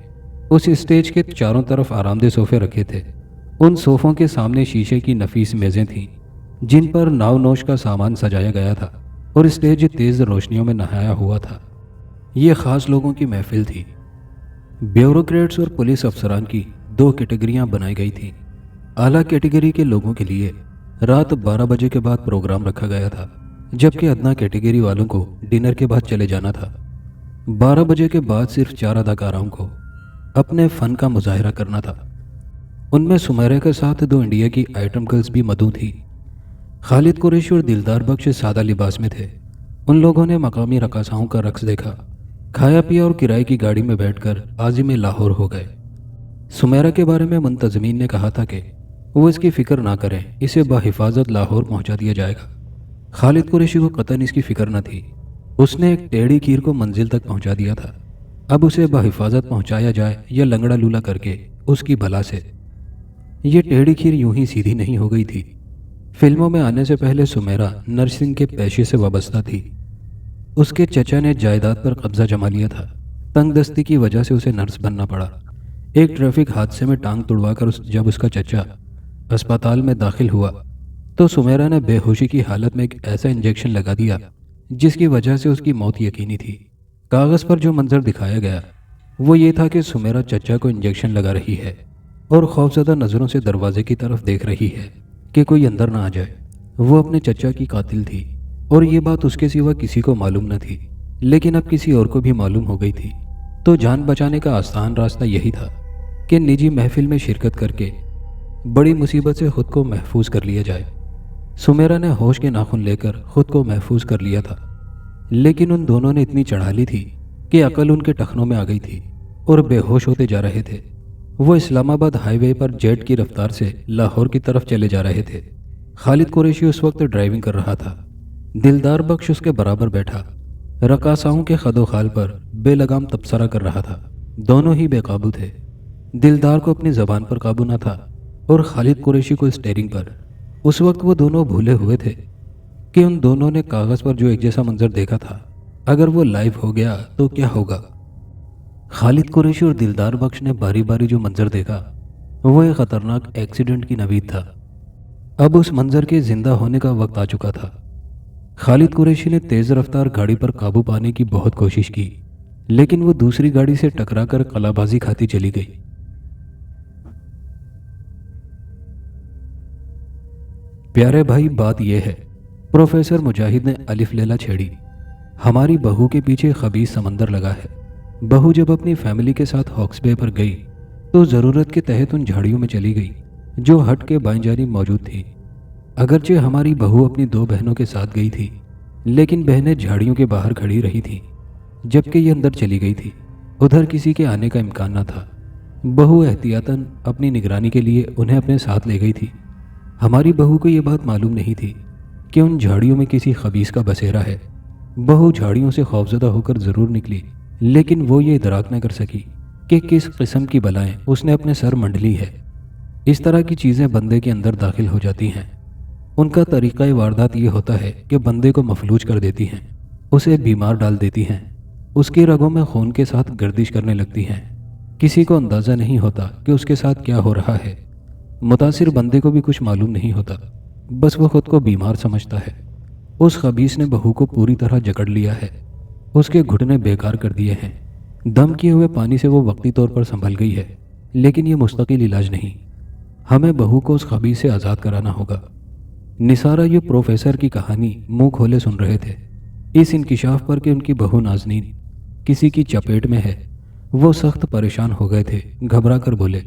उस स्टेज के चारों तरफ आरामदेह सोफे रखे थे। उन सोफों के सामने शीशे की नफीस मेजें थीं जिन पर नाव नोश का सामान सजाया गया था और स्टेज तेज रोशनियों में नहाया हुआ था। ये खास लोगों की महफिल थी। ब्यूरोक्रेट्स और पुलिस अफसरान की 2 कैटेगरियां बनाई गई थीं। आला कैटेगरी के लोगों के लिए रात 12 बजे के बाद प्रोग्राम रखा गया था, जबकि अदना कैटेगरी वालों को डिनर के बाद चले जाना था। 12 बजे के बाद सिर्फ 4 अदाकाराओं को अपने फन का मुजाहिरा करना था। उनमें सुमेरा के साथ 2 इंडिया की आइटम गर्ल्स भी मौजूद थी। खालिद कुरैशी और दिलदार बख्श सादा लिबास में थे। उन लोगों ने मकामी रकासाओं का रक्स देखा, खाया पिया और किराए की गाड़ी में बैठकर आज़िम लाहौर हो गए। सुमेरा के बारे में मुंतजमीन ने कहा था कि वो इसकी फिक्र ना करें, इसे बाहिफाजत लाहौर पहुंचा दिया जाएगा। खालिद कुरैशी को कतन इसकी फिक्र न थी। उसने एक टेढ़ी खीर को मंजिल तक पहुंचा दिया था। अब उसे बाहिफाजत पहुंचाया जाए या लंगड़ा लूला करके उसकी भला से। ये टेढ़ी खीर यूं ही सीधी नहीं हो गई थी। फिल्मों में आने से पहले सुमेरा नर्सिंग के पेशे से वाबस्ता थी। उसके चचा ने जायदाद पर कब्जा जमा लिया था। तंगदस्ती की वजह से उसे नर्स बनना पड़ा। एक ट्रैफिक हादसे में टांग तुड़वाकर जब उसका चचा अस्पताल में दाखिल हुआ तो सुमेरा ने बेहोशी की हालत में एक ऐसा इंजेक्शन लगा दिया जिसकी वजह से उसकी मौत यकीनी थी। कागज पर जो मंजर दिखाया गया वो ये था कि सुमेरा चचा को इंजेक्शन लगा रही है और खौफजदा नज़रों से दरवाजे की तरफ देख रही है कि कोई अंदर ना आ जाए। वो अपने चचा की कातिल थी और ये बात उसके सिवा किसी को मालूम न थी, लेकिन अब किसी और को भी मालूम हो गई थी। तो जान बचाने का आसान रास्ता यही था कि निजी महफिल में शिरकत करके बड़ी मुसीबत से खुद को महफूज कर लिया जाए। सुमेरा ने होश के नाखून लेकर खुद को महफूज कर लिया था, लेकिन उन दोनों ने इतनी चढ़ा ली थी कि अकल उनके टखनों में आ गई थी और बेहोश होते जा रहे थे। वो इस्लामाबाद हाईवे पर जेट की रफ्तार से लाहौर की तरफ चले जा रहे थे। खालिद कुरैशी उस वक्त ड्राइविंग कर रहा था। दिलदार बख्श उसके बराबर बैठा रकासाओं के खदोखाल पर बेलगाम तबसरा कर रहा था। दोनों ही बेकाबू थे। दिलदार को अपनी जबान पर काबू न था और खालिद कुरैशी को स्टीयरिंग पर। उस वक्त वो दोनों भूले हुए थे कि उन दोनों ने कागज पर जो एक जैसा मंजर देखा था अगर वो लाइव हो गया तो क्या होगा? खालिद कुरैशी और दिलदार बख्श ने बारी बारी जो मंजर देखा वो एक खतरनाक एक्सीडेंट की नवीद था। अब उस मंजर के जिंदा होने का वक्त आ चुका था। खालिद कुरैशी ने तेज रफ्तार गाड़ी पर काबू पाने की बहुत कोशिश की, लेकिन वो दूसरी गाड़ी से टकराकर कलाबाजी खाती चली गई। प्यारे भाई, बात यह है, प्रोफेसर मुजाहिद ने अलिफ लैला छेड़ी, हमारी बहू के पीछे खबीस समंदर लगा है। बहू जब अपनी फैमिली के साथ हॉक्स बे पर गई तो ज़रूरत के तहत उन झाड़ियों में चली गई जो हट के बाईं जानिब मौजूद थी। अगरचे हमारी बहू अपनी 2 बहनों के साथ गई थी, लेकिन बहनें झाड़ियों के बाहर खड़ी रही थीं, जबकि ये अंदर चली गई थी। उधर किसी के आने का इम्कान न था। बहू एहतियातन अपनी निगरानी के लिए उन्हें अपने साथ ले गई थी। हमारी बहू को ये बात मालूम नहीं थी कि उन झाड़ियों में किसी खबीस का बसेरा है। बहू झाड़ियों से खौफजदा होकर ज़रूर निकली, लेकिन वो ये इदराक न कर सकी कि किस किस्म की बलाएं उसने अपने सर मंडली है। इस तरह की चीज़ें बंदे के अंदर दाखिल हो जाती हैं। उनका तरीक़ा वारदात ये होता है कि बंदे को मफलूज कर देती हैं, उसे बीमार डाल देती हैं, उसकी रगों में खून के साथ गर्दिश करने लगती हैं। किसी को अंदाज़ा नहीं होता कि उसके साथ क्या हो रहा है। मुतासिर बंदे को भी कुछ मालूम नहीं होता, बस वो खुद को बीमार समझता है। उस खबीस ने बहू को पूरी तरह जकड़ लिया है, उसके घुटने बेकार कर दिए हैं। दम किए हुए पानी से वो वक्ती तौर पर संभल गई है, लेकिन ये मुस्तकिल इलाज नहीं। हमें बहू को उस खबीस से आज़ाद कराना होगा। निसार अय्यूब प्रोफेसर की कहानी मुंह खोले सुन रहे थे। इस इंकिशाफ पर कि उनकी बहू नाज़नीन किसी की चपेट में है, वो सख्त परेशान हो गए थे। घबरा कर बोले,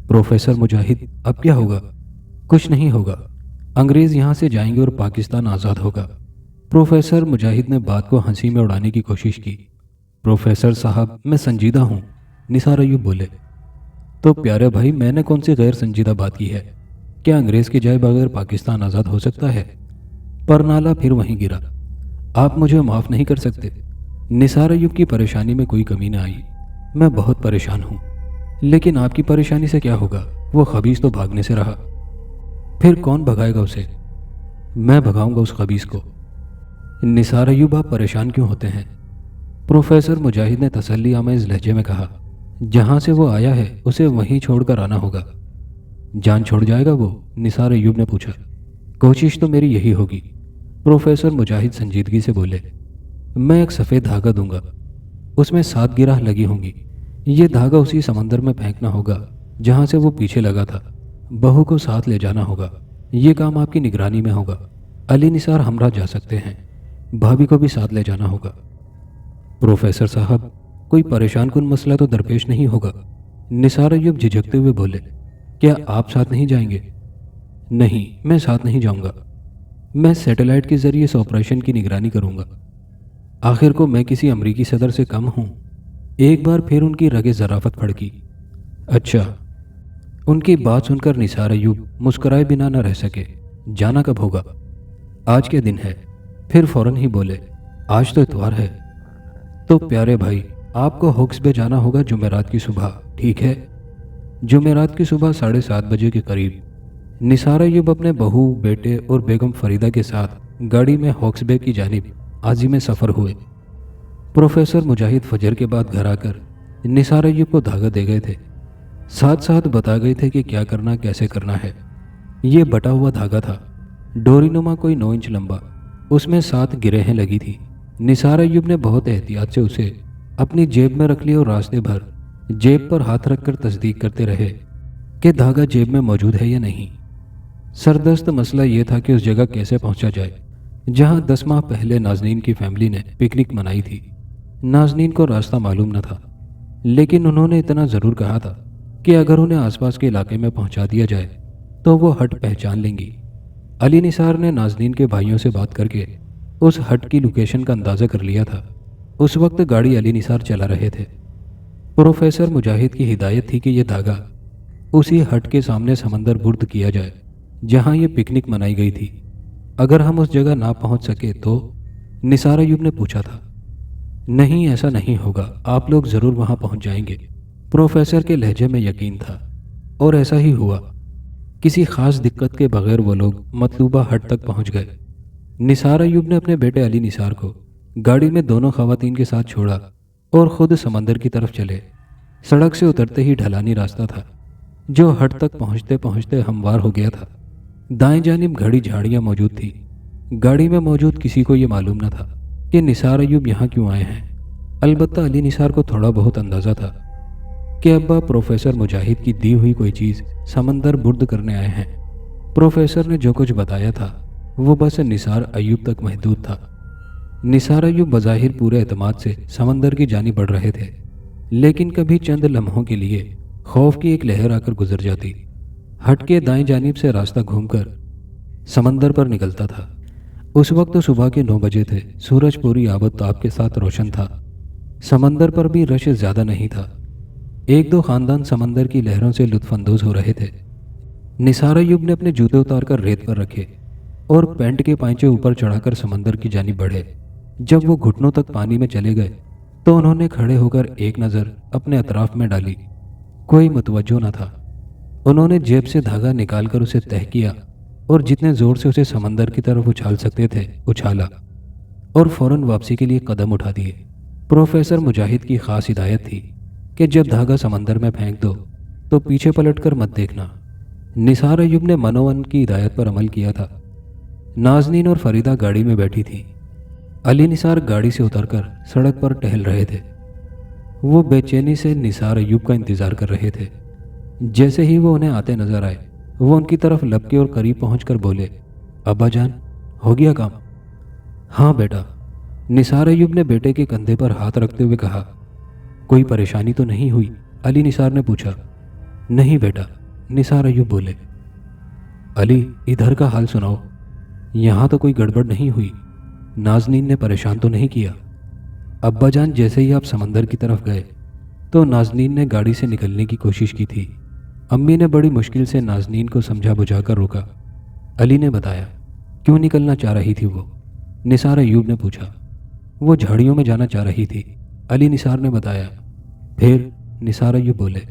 प्रोफेसर मुजाहिद, अब क्या होगा? कुछ नहीं होगा, अंग्रेज़ यहाँ से जाएंगे और पाकिस्तान आज़ाद होगा। प्रोफेसर मुजाहिद ने बात को हंसी में उड़ाने की कोशिश की। प्रोफेसर साहब, मैं संजीदा हूँ, निसार अय्यूब बोले। तो प्यारे भाई, मैंने कौन सी गैर संजीदा बात की है? क्या अंग्रेज़ के जाए बगैर पाकिस्तान आज़ाद हो सकता है? पर नाला फिर वहीं गिरा। आप मुझे माफ़ नहीं कर सकते? निसार अय्यूब की परेशानी में कोई कमी न आई। मैं बहुत परेशान हूँ, लेकिन आपकी परेशानी से क्या होगा? वो खबीस तो भागने से रहा। फिर कौन भगाएगा उसे? मैं भगाऊंगा उस खबीस को। निसार अय्यूब, आप परेशान क्यों होते हैं? प्रोफेसर मुजाहिद ने तसल्ली आमेज़ लहजे में कहा, जहाँ से वो आया है उसे वहीं छोड़कर आना होगा। जान छोड़ जाएगा वो? निसार अय्यूब ने पूछा। कोशिश तो मेरी यही होगी, प्रोफेसर मुजाहिद संजीदगी से बोले। मैं एक सफ़ेद धागा दूंगा, उसमें 7 गिराह लगी होंगी। ये धागा उसी समंदर में फेंकना होगा जहाँ से वो पीछे लगा था। बहू को साथ ले जाना होगा। ये काम आपकी निगरानी में होगा। अली निसार हमरा जा सकते हैं, भाभी को भी साथ ले जाना होगा। प्रोफेसर साहब, कोई परेशान कुन मसला तो दरपेश नहीं होगा? निसार अय्यूब झिझकते हुए बोले। क्या आप साथ नहीं जाएंगे? नहीं, मैं साथ नहीं जाऊंगा। मैं सैटेलाइट के जरिए इस ऑपरेशन की निगरानी करूंगा। आखिर को मैं किसी अमरीकी सदर से कम हूं? एक बार फिर उनकी रगे ज़राफ़त फड़की। अच्छा। उनकी बात सुनकर निसार अय्यूब मुस्कुराए बिना न रह सके। जाना कब होगा? आज के दिन है। फिर फौरन ही बोले, आज तो इतवार है। तो प्यारे भाई, आपको हॉक्स बे जाना होगा जुमेरात की सुबह, ठीक है? जुमेरात की सुबह 7:30 बजे के करीब निसार अय्यूब अपने बहू, बेटे और बेगम फरीदा के साथ गाड़ी में हॉक्स बे की जानिब आज़िम सफ़र हुए। प्रोफेसर मुजाहिद फजर के बाद घर आकर निसार अय्यूब को धागा दे गए थे, साथ साथ बता गए थे कि क्या करना कैसे करना है। ये बटा हुआ धागा था, डोरीनुमा, कोई 9 इंच लंबा। उसमें 7 गिरहें लगी थी। निसार अय्यूब ने बहुत एहतियात से उसे अपनी जेब में रख लिया और रास्ते भर जेब पर हाथ रखकर तस्दीक करते रहे कि धागा जेब में मौजूद है या नहीं। सरदस्त मसला ये था कि उस जगह कैसे पहुंचा जाए जहां 10 माह पहले नाज़नीन की फैमिली ने पिकनिक मनाई थी। नाज़नीन को रास्ता मालूम न था, लेकिन उन्होंने इतना ज़रूर कहा था कि अगर उन्हें आसपास के इलाके में पहुंचा दिया जाए तो वो हट पहचान लेंगी। अली निसार ने नाज़नीन के भाइयों से बात करके उस हट की लोकेशन का अंदाज़ा कर लिया था। उस वक्त गाड़ी अली निसार चला रहे थे। प्रोफेसर मुजाहिद की हिदायत थी कि यह धागा उसी हट के सामने समंदर बुर्द किया जाए जहां ये पिकनिक मनाई गई थी। अगर हम उस जगह ना पहुंच सके तो? निसार अय्यूब ने पूछा था। नहीं, ऐसा नहीं होगा, आप लोग ज़रूर वहां पहुंच जाएंगे। प्रोफेसर के लहजे में यकीन था, और ऐसा ही हुआ। किसी खास दिक्कत के बगैर वो लोग मतलूबा हट तक पहुंच गए। निसार अय्यूब ने अपने बेटे अली निसार को गाड़ी में दोनों खवातीन के साथ छोड़ा और खुद समंदर की तरफ चले। सड़क से उतरते ही ढलानी रास्ता था जो हट तक पहुंचते पहुंचते हमवार हो गया था। दाएं जानिब घड़ी झाड़ियां मौजूद थी। गाड़ी में मौजूद किसी को यह मालूम न था कि निसार अयूब यहाँ क्यों आए हैं। अलबत्ता अली निसार को थोड़ा बहुत अंदाज़ा था कि अब्बा प्रोफेसर मुजाहिद की दी हुई कोई चीज़ समंदर बुर्द करने आए हैं। प्रोफेसर ने जो कुछ बताया था वो बस निसार अयूब तक महदूद था। निसार अयूब बज़ाहिर पूरे एतमाद से समंदर की जानिब बढ़ रहे थे, लेकिन कभी चंद लम्हों के लिए खौफ की एक लहर आकर गुजर जाती। हट के दाएं जानिब से रास्ता घूमकर समंदर पर निकलता था। उस वक्त तो सुबह के 9 बजे थे। सूरज पूरी आबोताब के साथ रोशन था। समंदर पर भी रश ज़्यादा नहीं था। एक दो खानदान समंदर की लहरों से लुत्फानंदोज हो रहे थे। निसार अयूब ने अपने जूते उतारकर रेत पर रखे और पैंट के पांचे ऊपर चढ़ाकर समंदर की जानिब बढ़े। जब वो घुटनों तक पानी में चले गए तो उन्होंने खड़े होकर एक नज़र अपने अतराफ में डाली। कोई मुतवज्जो न था। उन्होंने जेब से धागा निकालकर उसे तह किया और जितने ज़ोर से उसे समंदर की तरफ उछाल सकते थे उछाला और फौरन वापसी के लिए कदम उठा दिए। प्रोफेसर मुजाहिद की ख़ास हिदायत थी कि जब धागा समंदर में फेंक दो तो पीछे पलटकर मत देखना। निसार अयूब ने मनोवन की हिदायत पर अमल किया था। नाज़नीन और फरीदा गाड़ी में बैठी थी। अली निसार गाड़ी से उतरकर सड़क पर टहल रहे थे। वो बेचैनी से निसार अयूब का इंतज़ार कर रहे थे। जैसे ही वो उन्हें आते नजर आए वो उनकी तरफ लपके और करीब पहुंचकर बोले, अब्बा जान, हो गया काम? हाँ बेटा, निसार अयूब ने बेटे के कंधे पर हाथ रखते हुए कहा। कोई परेशानी तो नहीं हुई? अली निसार ने पूछा। नहीं बेटा, निसार अयूब बोले। अली, इधर का हाल सुनाओ। यहाँ तो कोई गड़बड़ नहीं हुई? नाज़नीन ने परेशान तो नहीं किया? अब्बा जान, जैसे ही आप समंदर की तरफ गए तो नाज़नीन ने गाड़ी से निकलने की कोशिश की थी। अम्मी ने बड़ी मुश्किल से नाज़नीन को समझा बुझाकर रोका। अली ने बताया। क्यों निकलना चाह रही थी वो? निसार अयूब ने पूछा। वो झाड़ियों में जाना चाह रही थी, अली निसार ने बताया। फिर? निसार अयूब बोले।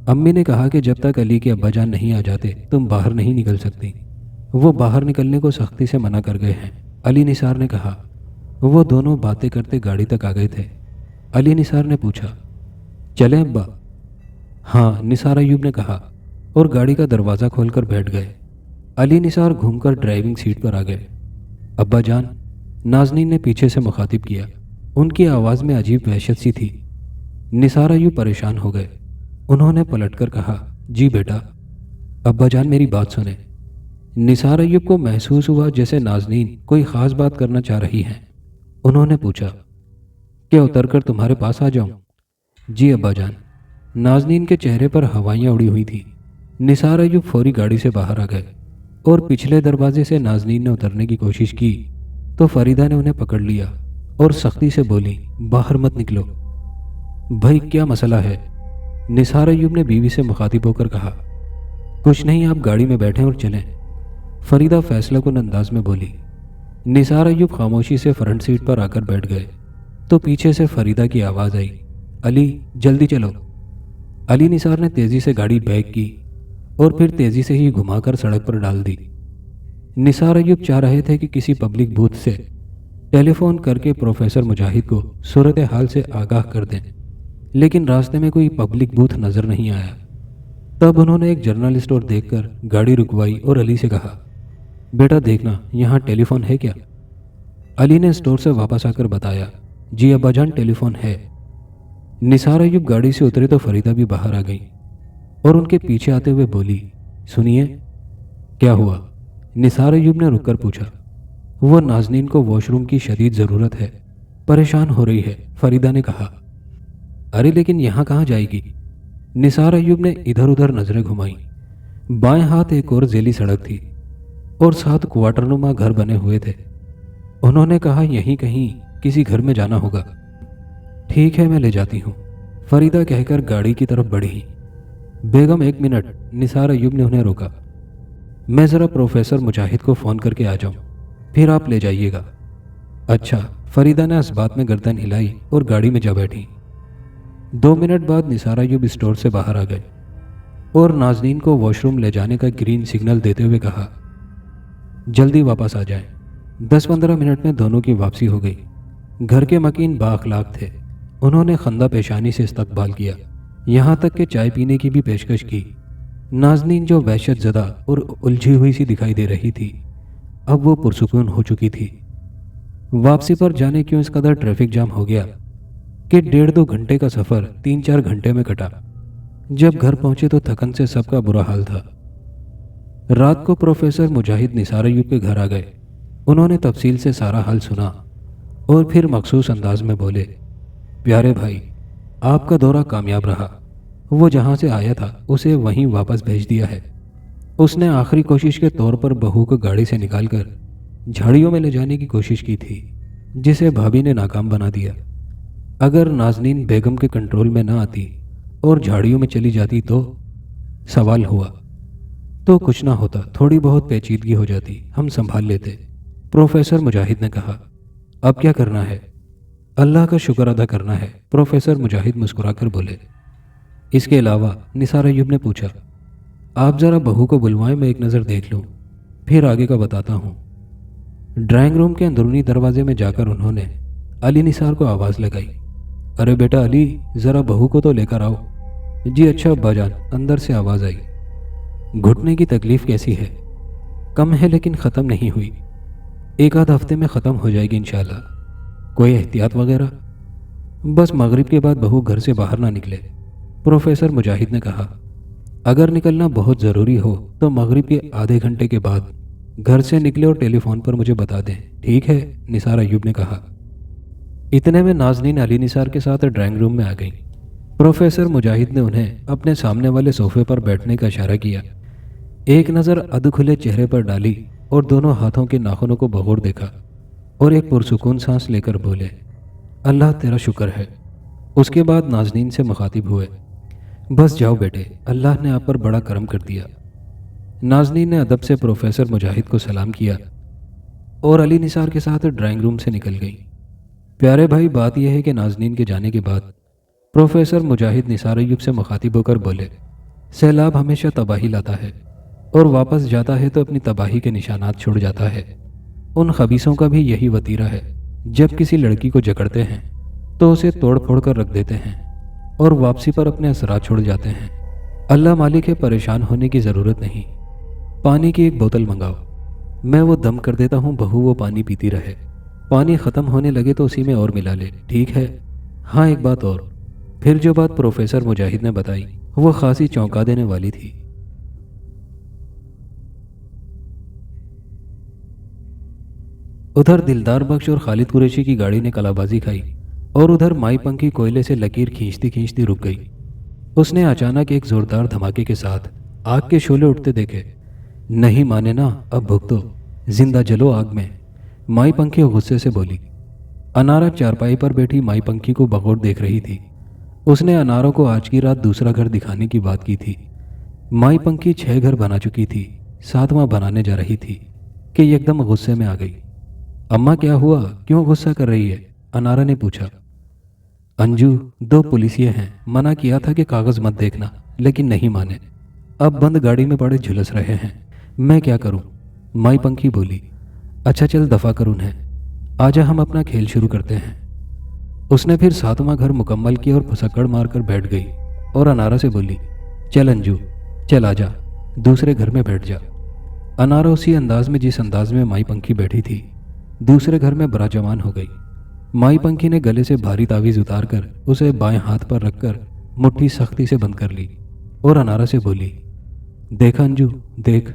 अम्मी ने कहा कि जब तक अली के अब्बा जान नहीं आ जाते तुम बाहर नहीं निकल सकती। वो बाहर निकलने को सख्ती से मना कर गए हैं, अली निसार ने कहा। वो दोनों बातें करते गाड़ी तक आ गए थे। अली निसार ने पूछा, चलें अब्बा? हाँ, निसार अयूब ने कहा और गाड़ी का दरवाज़ा खोलकर बैठ गए। अली निसार घूमकर ड्राइविंग सीट पर आ गए। अब्बा जान, नाज़नीन ने पीछे से मुखातिब किया। उनकी आवाज़ में अजीब वहशत सी थी। निसार अयूब परेशान हो गए। उन्होंने पलटकर कहा, जी बेटा। अब्बा जान, मेरी बात सुने। निसार अयूब को महसूस हुआ जैसे नाज़नीन कोई ख़ास बात करना चाह रही हैं। उन्होंने पूछा, क्या उतरकर तुम्हारे पास आ जाऊं? जी अब्बा जान। नाज़नीन के चेहरे पर हवाइयाँ उड़ी हुई थी। निसार अयूब फौरी गाड़ी से बाहर आ गए और पिछले दरवाजे से नाज़नीन ने उतरने की कोशिश की तो फरीदा ने उन्हें पकड़ लिया और सख्ती से बोली, बाहर मत निकलो। भाई, क्या मसला है? निसार अयूब ने बीवी से मुखातिब होकर कहा। कुछ नहीं, आप गाड़ी में बैठें और चलें, फरीदा फैसला कुन अंदाज में बोली। निसार अयूब खामोशी से फ्रंट सीट पर आकर बैठ गए तो पीछे से फरीदा की आवाज़ आई, अली, जल्दी चलो। अली निसार ने तेज़ी से गाड़ी बैक की और फिर तेज़ी से ही घुमाकर सड़क पर डाल दी। निसार अयूब चाह रहे थे कि किसी पब्लिक बूथ से टेलीफोन करके प्रोफेसर मुजाहिद को सूरत हाल से आगाह कर दें, लेकिन रास्ते में कोई पब्लिक बूथ नज़र नहीं आया। तब उन्होंने एक जनरल स्टोर देखकर गाड़ी रुकवाई और अली से कहा, बेटा देखना, यहाँ टेलीफोन है क्या? अली ने स्टोर से वापस आकर बताया, जी अब्बा जान, टेलीफोन है। निसार अयूब गाड़ी से उतरे तो फरीदा भी बाहर आ गई और उनके पीछे आते हुए बोली, सुनिए। क्या हुआ? निसार अयूब ने रुककर पूछा। वो नाज़नीन को वॉशरूम की शदीद ज़रूरत है, परेशान हो रही है, फरीदा ने कहा। अरे लेकिन यहाँ कहाँ जाएगी? निसार अयूब ने इधर उधर नज़रें घुमाई। बाएं हाथ एक और ज़ेली सड़क थी और 7 क्वार्टरनुमा घर बने हुए थे। उन्होंने कहा, यहीं कहीं किसी घर में जाना होगा। ठीक है, मैं ले जाती हूँ, फरीदा कहकर गाड़ी की तरफ बढ़ी। बेगम, 1 मिनट, निसार अयूब ने उन्हें रोका। मैं ज़रा प्रोफेसर मुजाहिद को फ़ोन करके आ जाऊँ, फिर आप ले जाइएगा। अच्छा, फरीदा ने इस बात में गर्दन हिलाई और गाड़ी में जा बैठी। 2 मिनट बाद निसार अयूब स्टोर से बाहर आ गए और नाज़नीन को वॉशरूम ले जाने का ग्रीन सिग्नल देते हुए कहा, जल्दी वापस आ जाएं। 10-15 मिनट में दोनों की वापसी हो गई। گھر کے مکین بااخلاق تھے۔ انہوں نے خندہ پیشانی سے استقبال کیا، یہاں تک کہ چائے پینے کی بھی پیشکش کی۔ نازنین جو وحشت زدہ اور الجھی ہوئی سی دکھائی دے رہی تھی، اب وہ پرسکون ہو چکی تھی۔ واپسی پر جانے کیوں اس قدر ٹریفک جام ہو گیا کہ 1.5-2 گھنٹے کا سفر 3-4 گھنٹے میں کٹا۔ جب گھر پہنچے تو تھکن سے سب کا برا حال تھا۔ رات کو پروفیسر مجاہد نثار ایوب کے گھر آ گئے۔ انہوں نے تفصیل سے سارا حال سنا اور پھر مخصوص انداز میں بولے، پیارے بھائی، آپ کا دورہ کامیاب رہا۔ وہ جہاں سے آیا تھا اسے وہیں واپس بھیج دیا ہے۔ اس نے آخری کوشش کے طور پر بہو کو گاڑی سے نکال کر جھاڑیوں میں لے جانے کی کوشش کی تھی، جسے بھابھی نے ناکام بنا دیا۔ اگر نازنین بیگم کے کنٹرول میں نہ آتی اور جھاڑیوں میں چلی جاتی تو سوال ہوا تو کچھ نہ ہوتا، تھوڑی بہت پیچیدگی ہو جاتی، ہم سنبھال لیتے۔ پروفیسر مجاہد نے کہا، اب کیا کرنا ہے؟ اللہ کا شکر ادا کرنا ہے، پروفیسر مجاہد مسکرا کر بولے۔ اس کے علاوہ نثار ایوب نے پوچھا، آپ ذرا بہو کو بلوائیں، میں ایک نظر دیکھ لوں، پھر آگے کا بتاتا ہوں۔ ڈرائنگ روم کے اندرونی دروازے میں جا کر انہوں نے علی نثار کو آواز لگائی، ارے بیٹا علی، ذرا بہو کو تو لے کر آؤ۔ جی اچھا ابا جان، اندر سے آواز آئی۔ گھٹنے کی تکلیف کیسی ہے؟ کم ہے لیکن ختم نہیں ہوئی، 1-8 ہفتے میں ختم ہو جائے گی انشاءاللہ۔ کوئی احتیاط وغیرہ؟ بس مغرب کے بعد بہو گھر سے باہر نہ نکلے، پروفیسر مجاہد نے کہا۔ اگر نکلنا بہت ضروری ہو تو مغرب کے آدھے گھنٹے کے بعد گھر سے نکلے اور ٹیلی فون پر مجھے بتا دیں، ٹھیک ہے؟ نثار ایوب نے کہا۔ اتنے میں نازنین علی نثار کے ساتھ ڈرائنگ روم میں آ گئیں۔ پروفیسر مجاہد نے انہیں اپنے سامنے والے صوفے پر بیٹھنے کا اشارہ کیا، ایک نظر ادھ کھلے چہرے پر ڈالی اور دونوں ہاتھوں کے ناخنوں کو بغور دیکھا اور ایک پرسکون سانس لے کر بولے، اللہ تیرا شکر ہے۔ اس کے بعد نازنین سے مخاطب ہوئے، بس جاؤ بیٹے، اللہ نے آپ پر بڑا کرم کر دیا۔ نازنین نے ادب سے پروفیسر مجاہد کو سلام کیا اور علی نثار کے ساتھ ڈرائنگ روم سے نکل گئی۔ پیارے بھائی، بات یہ ہے کہ نازنین کے جانے کے بعد پروفیسر مجاہد نثار ایوب سے مخاطب ہو کر بولے، سیلاب ہمیشہ تباہی لاتا ہے اور واپس جاتا ہے تو اپنی تباہی کے نشانات چھوڑ جاتا ہے۔ ان خبیثوں کا بھی یہی وتیرہ ہے، جب کسی لڑکی کو جکڑتے ہیں تو اسے توڑ پھوڑ کر رکھ دیتے ہیں اور واپسی پر اپنے اثرات چھوڑ جاتے ہیں۔ اللہ مالک ہے، پریشان ہونے کی ضرورت نہیں۔ پانی کی ایک بوتل منگاؤ، میں وہ دم کر دیتا ہوں، بہو وہ پانی پیتی رہے۔ پانی ختم ہونے لگے تو اسی میں اور ملا لے، ٹھیک ہے؟ ہاں ایک بات اور۔ پھر جو بات پروفیسر مجاہد نے بتائی وہ خاصی چونکا دینے والی تھی۔ ادھر دلدار بخش اور خالد قریشی کی گاڑی نے کلا بازی کھائی اور ادھر مائی پنکھی کوئلے سے لکیر کھینچتی کھینچتی رک گئی۔ اس نے اچانک ایک زوردار دھماکے کے ساتھ آگ کے شعلے اٹھتے دیکھے۔ نہیں مانے نا، اب بھگتو، زندہ جلو آگ میں، مائی پنکھی غصے سے بولی۔ انارا چارپائی پر بیٹھی مائی پنکھی کو بغور دیکھ رہی تھی۔ اس نے انارا کو آج کی رات دوسرا گھر دکھانے کی بات کی تھی۔ مائی پنکھی 6 گھر بنا چکی تھی، 7واں بنانے جا رہی تھی کہ ایک دم غصے میں آ گئی۔ اماں کیا ہوا، کیوں غصہ کر رہی ہے؟ انارا نے پوچھا۔ انجو، 2 پولیسیے ہیں، منع کیا تھا کہ کاغذ مت دیکھنا، لیکن نہیں مانے، اب بند گاڑی میں پڑے جھلس رہے ہیں، میں کیا کروں؟ مائی پنکھی بولی۔ اچھا چل دفع کر انہیں، آجا ہم اپنا کھیل شروع کرتے ہیں۔ اس نے پھر 7واں گھر مکمل کیا اور پھسکڑ مار کر بیٹھ گئی اور انارا سے بولی، چل انجو، چل آجا، دوسرے گھر میں بیٹھ جا۔ انارا اسی انداز میں جس انداز میں مائی پنکھی بیٹھی تھی دوسرے گھر میں براجمان ہو گئی۔ مائی پنکھی نے گلے سے بھاری تعویذ اتار کر اسے بائیں ہاتھ پر رکھ کر مٹھی سختی سے بند کر لی اور انارا سے بولی، دیکھ انجو، دیکھ۔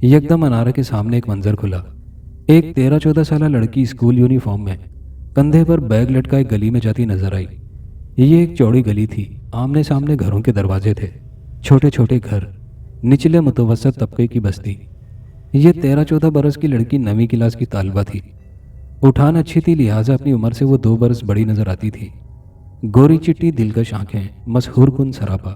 یکدم انارا کے سامنے ایک منظر کھلا۔ ایک 13-14 سالہ لڑکی اسکول یونیفارم میں کندھے پر بیگ لٹکائے گلی میں جاتی نظر آئی۔ یہ ایک چوڑی گلی تھی، آمنے سامنے گھروں کے دروازے تھے، چھوٹے چھوٹے گھر، نچلے متوسط طبقے کی بستی۔ یہ 13-14 برس کی لڑکی 9ویں کلاس کی طالبہ تھی۔ اٹھان اچھی تھی، لہٰذا اپنی عمر سے وہ 2 برس بڑی نظر آتی تھی۔ گوری چٹی دلکش آنکھیں، مسحور کن سراپا۔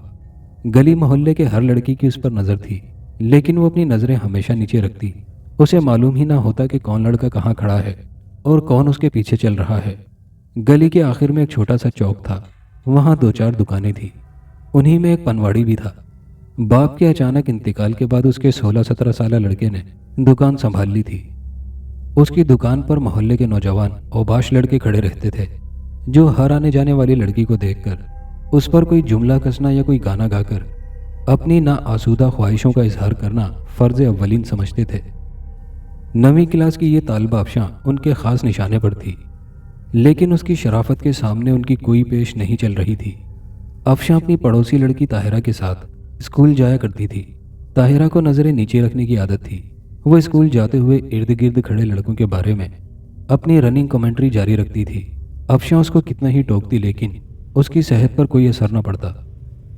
گلی محلے کے ہر لڑکی کی اس پر نظر تھی، لیکن وہ اپنی نظریں ہمیشہ نیچے رکھتی۔ اسے معلوم ہی نہ ہوتا کہ کون لڑکا کہاں کھڑا ہے اور کون اس کے پیچھے چل رہا ہے۔ گلی کے آخر میں ایک چھوٹا سا چوک تھا، وہاں 2-4 دکانیں تھیں، انہی میں ایک پنواڑی بھی تھا۔ باپ کے اچانک انتقال کے بعد اس کے 16-17 سالہ لڑکے نے دکان سنبھال لی تھی۔ اس کی دکان پر محلے کے نوجوان اوباش لڑکے کھڑے رہتے تھے جو ہر آنے جانے والی لڑکی کو دیکھ کر اس پر کوئی جملہ کسنا یا کوئی گانا گا کر اپنی ناآسودہ خواہشوں کا اظہار کرنا فرض اولین سمجھتے تھے۔ 9ویں کلاس کی یہ طالبہ افشاں ان کے خاص نشانے پر تھی، لیکن اس کی شرافت کے سامنے ان کی کوئی پیش نہیں چل رہی تھی۔ افشاں اپنی پڑوسی لڑکی طاہرہ کے ساتھ اسکول جایا کرتی تھی۔ طاہرہ کو نظریں نیچے رکھنے کی عادت تھی۔ وہ اسکول جاتے ہوئے ارد گرد کھڑے لڑکوں کے بارے میں اپنی رننگ کمنٹری جاری رکھتی تھی۔ افشاں اس کو کتنا ہی ٹوکتی لیکن اس کی صحت پر کوئی اثر نہ پڑتا۔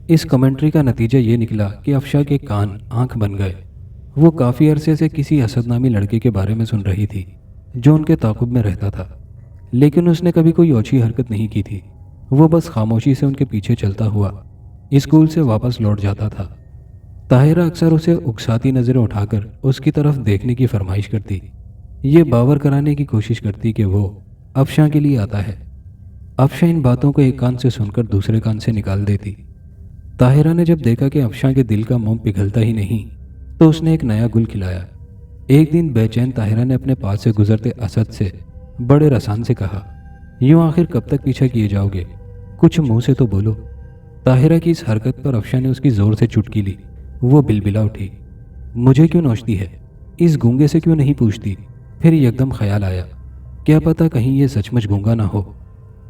اس کمنٹری کا نتیجہ یہ نکلا کہ افشاں کے کان آنکھ بن گئے۔ وہ کافی عرصے سے کسی اسد نامی لڑکے کے بارے میں سن رہی تھی جو ان کے تعاقب میں رہتا تھا، لیکن اس نے کبھی کوئی اوچھی حرکت نہیں کی تھی۔ وہ بس خاموشی سے ان کے پیچھے چلتا ہوا اسکول سے واپس لوٹ جاتا تھا۔ طاہرہ اکثر اسے اکساتی نظریں اٹھا کر اس کی طرف دیکھنے کی فرمائش کرتی، یہ باور کرانے کی کوشش کرتی کہ وہ افشاں کے لیے آتا ہے۔ افشاں ان باتوں کو ایک کان سے سن کر دوسرے کان سے نکال دیتی۔ طاہرہ نے جب دیکھا کہ افشاں کے دل کا موم پگھلتا ہی نہیں تو اس نے ایک نیا گل کھلایا۔ ایک دن بے چین طاہرہ نے اپنے پاس سے گزرتے اسد سے بڑے رسان سے کہا، یوں آخر کب تک پیچھا کیے جاؤ گے؟ کچھ منہ سے تو بولو۔ طاہرہ کی اس حرکت پر افشاں نے اس کی زور سے چٹکی لی۔ وہ بلبلا اٹھی، مجھے کیوں نوچتی ہے؟ اس گونگے سے کیوں نہیں پوچھتی؟ پھر یکدم خیال آیا، کیا پتہ کہیں یہ سچ مچ گونگا نہ ہو۔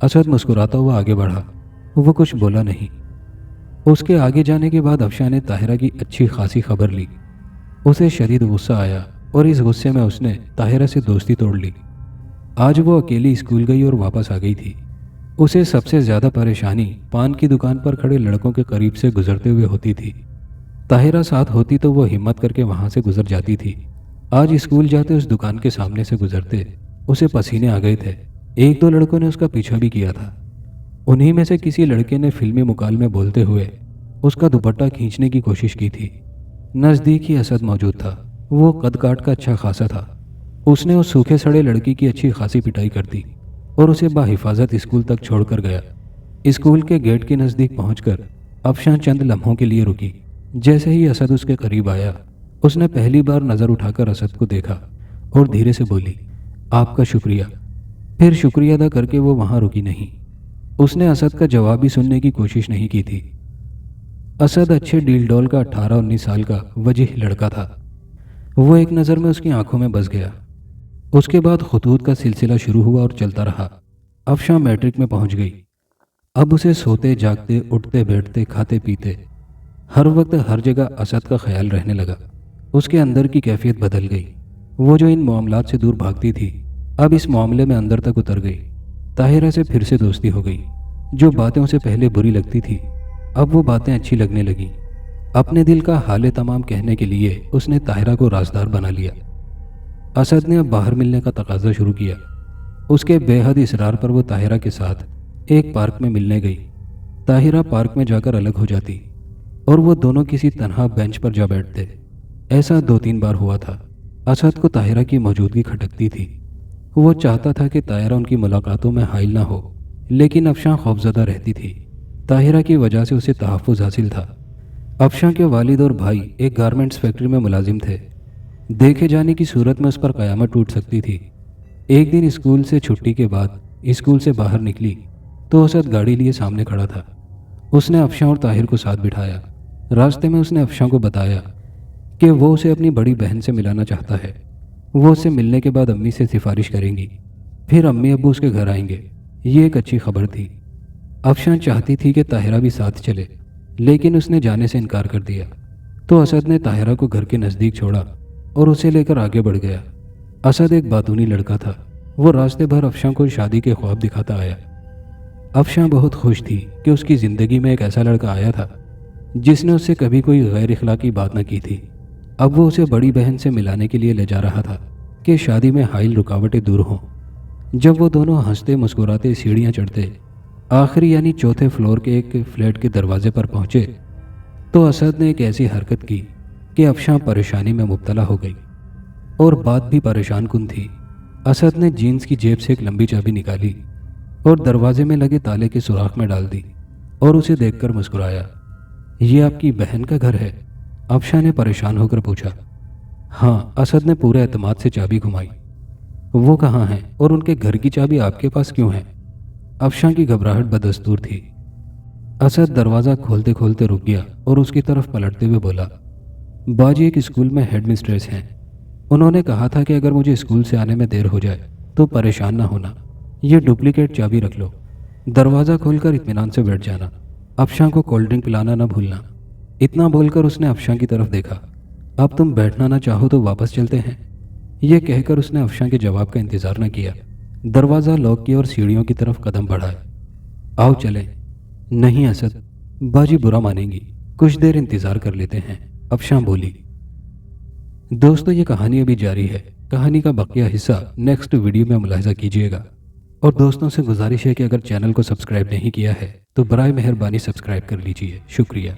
اسد مسکراتا ہوا آگے بڑھا۔ وہ کچھ بولا نہیں۔ اس کے آگے جانے کے بعد افشاں نے طاہرہ کی اچھی خاصی خبر لی۔ اسے شدید غصہ آیا اور اس غصے میں اس نے طاہرہ سے دوستی توڑ لی۔ آج وہ اکیلی اسکول گئی اور واپس آ گئی تھی۔ اسے سب سے زیادہ پریشانی پان کی دکان پر کھڑے لڑکوں کے قریب سے گزرتے ہوئے ہوتی تھی۔ طاہرہ ساتھ ہوتی تو وہ ہمت کر کے وہاں سے گزر جاتی تھی۔ آج اسکول جاتے اس دکان کے سامنے سے گزرتے اسے پسینے آ گئے تھے۔ ایک دو لڑکوں نے اس کا پیچھا بھی کیا تھا۔ انہی میں سے کسی لڑکے نے فلمی مکالمے بولتے ہوئے اس کا دوپٹہ کھینچنے کی کوشش کی تھی۔ نزدیک ہی اسد موجود تھا۔ وہ قد کاٹ کا اچھا خاصا تھا۔ اس نے اس سوکھے سڑے لڑکی کی اچھی خاصی پٹائی کر دی اور اسے بحفاظت اسکول تک چھوڑ کر گیا۔ اسکول کے گیٹ کے نزدیک پہنچ کر افشاں چند لمحوں کے لیے رکی۔ جیسے ہی اسد اس کے قریب آیا، اس نے پہلی بار نظر اٹھا کر اسد کو دیکھا اور دھیرے سے بولی، آپ کا شکریہ۔ پھر شکریہ ادا کر کے وہ وہاں رکی نہیں۔ اس نے اسد کا جواب بھی سننے کی کوشش نہیں کی تھی۔ اسد اچھے ڈیل ڈول کا 18-19 سال کا وجیح لڑکا تھا۔ وہ ایک نظر میں اس کی آنکھوں میں بس گیا۔ اس کے بعد خطوط کا سلسلہ شروع ہوا اور چلتا رہا۔ افشاں میٹرک میں پہنچ گئی۔ اب اسے سوتے جاگتے، اٹھتے بیٹھتے، کھاتے پیتے، ہر وقت ہر جگہ اسد کا خیال رہنے لگا۔ اس کے اندر کی کیفیت بدل گئی۔ وہ جو ان معاملات سے دور بھاگتی تھی، اب اس معاملے میں اندر تک اتر گئی۔ طاہرہ سے پھر سے دوستی ہو گئی۔ جو باتیں اسے پہلے بری لگتی تھی، اب وہ باتیں اچھی لگنے لگیں۔ اپنے دل کا حال تمام کہنے کے لیے اس نے طاہرہ کو رازدار بنا لیا۔ اسد نے اب باہر ملنے کا تقاضا شروع کیا۔ اس کے بے حد اصرار پر وہ طاہرہ کے ساتھ ایک پارک میں ملنے گئی۔ طاہرہ پارک میں جا کر الگ ہو جاتی اور وہ دونوں کسی تنہا بینچ پر جا بیٹھتے۔ ایسا 2-3 بار ہوا تھا۔ اسد کو طاہرہ کی موجودگی کھٹکتی تھی۔ وہ چاہتا تھا کہ طاہرہ ان کی ملاقاتوں میں حائل نہ ہو، لیکن افشاں خوفزدہ رہتی تھی۔ طاہرہ کی وجہ سے اسے تحفظ حاصل تھا۔ افشاں کے والد اور بھائی ایک گارمنٹس فیکٹری میں ملازم تھے۔ دیکھے جانے کی صورت میں اس پر قیامت ٹوٹ سکتی تھی۔ ایک دن اسکول سے چھٹی کے بعد اسکول سے باہر نکلی تو اسد گاڑی لیے سامنے کھڑا تھا۔ اس نے افشاں اور طاہر کو ساتھ بٹھایا۔ راستے میں اس نے افشاں کو بتایا کہ وہ اسے اپنی بڑی بہن سے ملانا چاہتا ہے۔ وہ اس سے ملنے کے بعد امی سے سفارش کریں گی، پھر امی ابو اس کے گھر آئیں گے۔ یہ ایک اچھی خبر تھی۔ افشاں چاہتی تھی کہ طاہرہ بھی ساتھ چلے، لیکن اس نے جانے سے انکار کر دیا۔ تو اسد نے طاہرہ کو گھر کے نزدیک چھوڑا اور اسے لے کر آگے بڑھ گیا۔ اسد ایک باتونی لڑکا تھا۔ وہ راستے بھر افشاں کو شادی کے خواب دکھاتا آیا۔ افشاں بہت خوش تھی کہ اس کی زندگی میں ایک ایسا لڑکا آیا تھا جس نے اس سے کبھی کوئی غیر اخلاقی بات نہ کی تھی۔ اب وہ اسے بڑی بہن سے ملانے کے لیے لے جا رہا تھا کہ شادی میں حائل رکاوٹیں دور ہوں۔ جب وہ دونوں ہنستے مسکراتے سیڑھیاں چڑھتے آخری یعنی چوتھے فلور کے ایک فلیٹ کے دروازے پر پہنچے تو اسد نے ایک ایسی حرکت کی کہ افشاں پریشانی میں مبتلا ہو گئی، اور بات بھی پریشان کن تھی۔ اسد نے جینز کی جیب سے ایک لمبی چابی نکالی اور دروازے میں لگے تالے کے سوراخ میں ڈال دی اور اسے دیکھ کر مسکرایا۔ یہ آپ کی بہن کا گھر ہے؟ افشاں نے پریشان ہو کر پوچھا۔ ہاں، اسد نے پورے اعتماد سے چابی گھمائی۔ वो कहाँ हैं और उनके घर की चाबी आपके पास क्यों है? अफशां की घबराहट बदस्तूर थी। असद दरवाज़ा खोलते खोलते रुक गया और उसकी तरफ पलटते हुए बोला, बाजी एक स्कूल में हेड मिस्ट्रेस हैं। उन्होंने कहा था कि अगर मुझे स्कूल से आने में देर हो जाए तो परेशान ना होना। ये डुप्लीकेट चाबी रख लो। दरवाज़ा खोलकर इत्मीनान से बैठ जाना। अफशां को कोल्ड ड्रिंक पिलाना ना भूलना। इतना बोलकर उसने अफशां की तरफ देखा। अब तुम बैठना ना चाहो तो वापस चलते हैं। यह कहकर उसने अफशां के जवाब का इंतज़ार न किया। दरवाज़ा लॉक किया और सीढ़ियों की तरफ कदम बढ़ाए। आओ चलें। नहीं असद, बाजी बुरा मानेंगी। कुछ देर इंतज़ार कर लेते हैं, अफशां बोली। दोस्तों, ये कहानी अभी जारी है। कहानी का बाकिया हिस्सा नेक्स्ट वीडियो में मुलाहिजा कीजिएगा। और दोस्तों से गुजारिश है कि अगर चैनल को सब्सक्राइब नहीं किया है तो बराए मेहरबानी सब्सक्राइब कर लीजिए। शुक्रिया।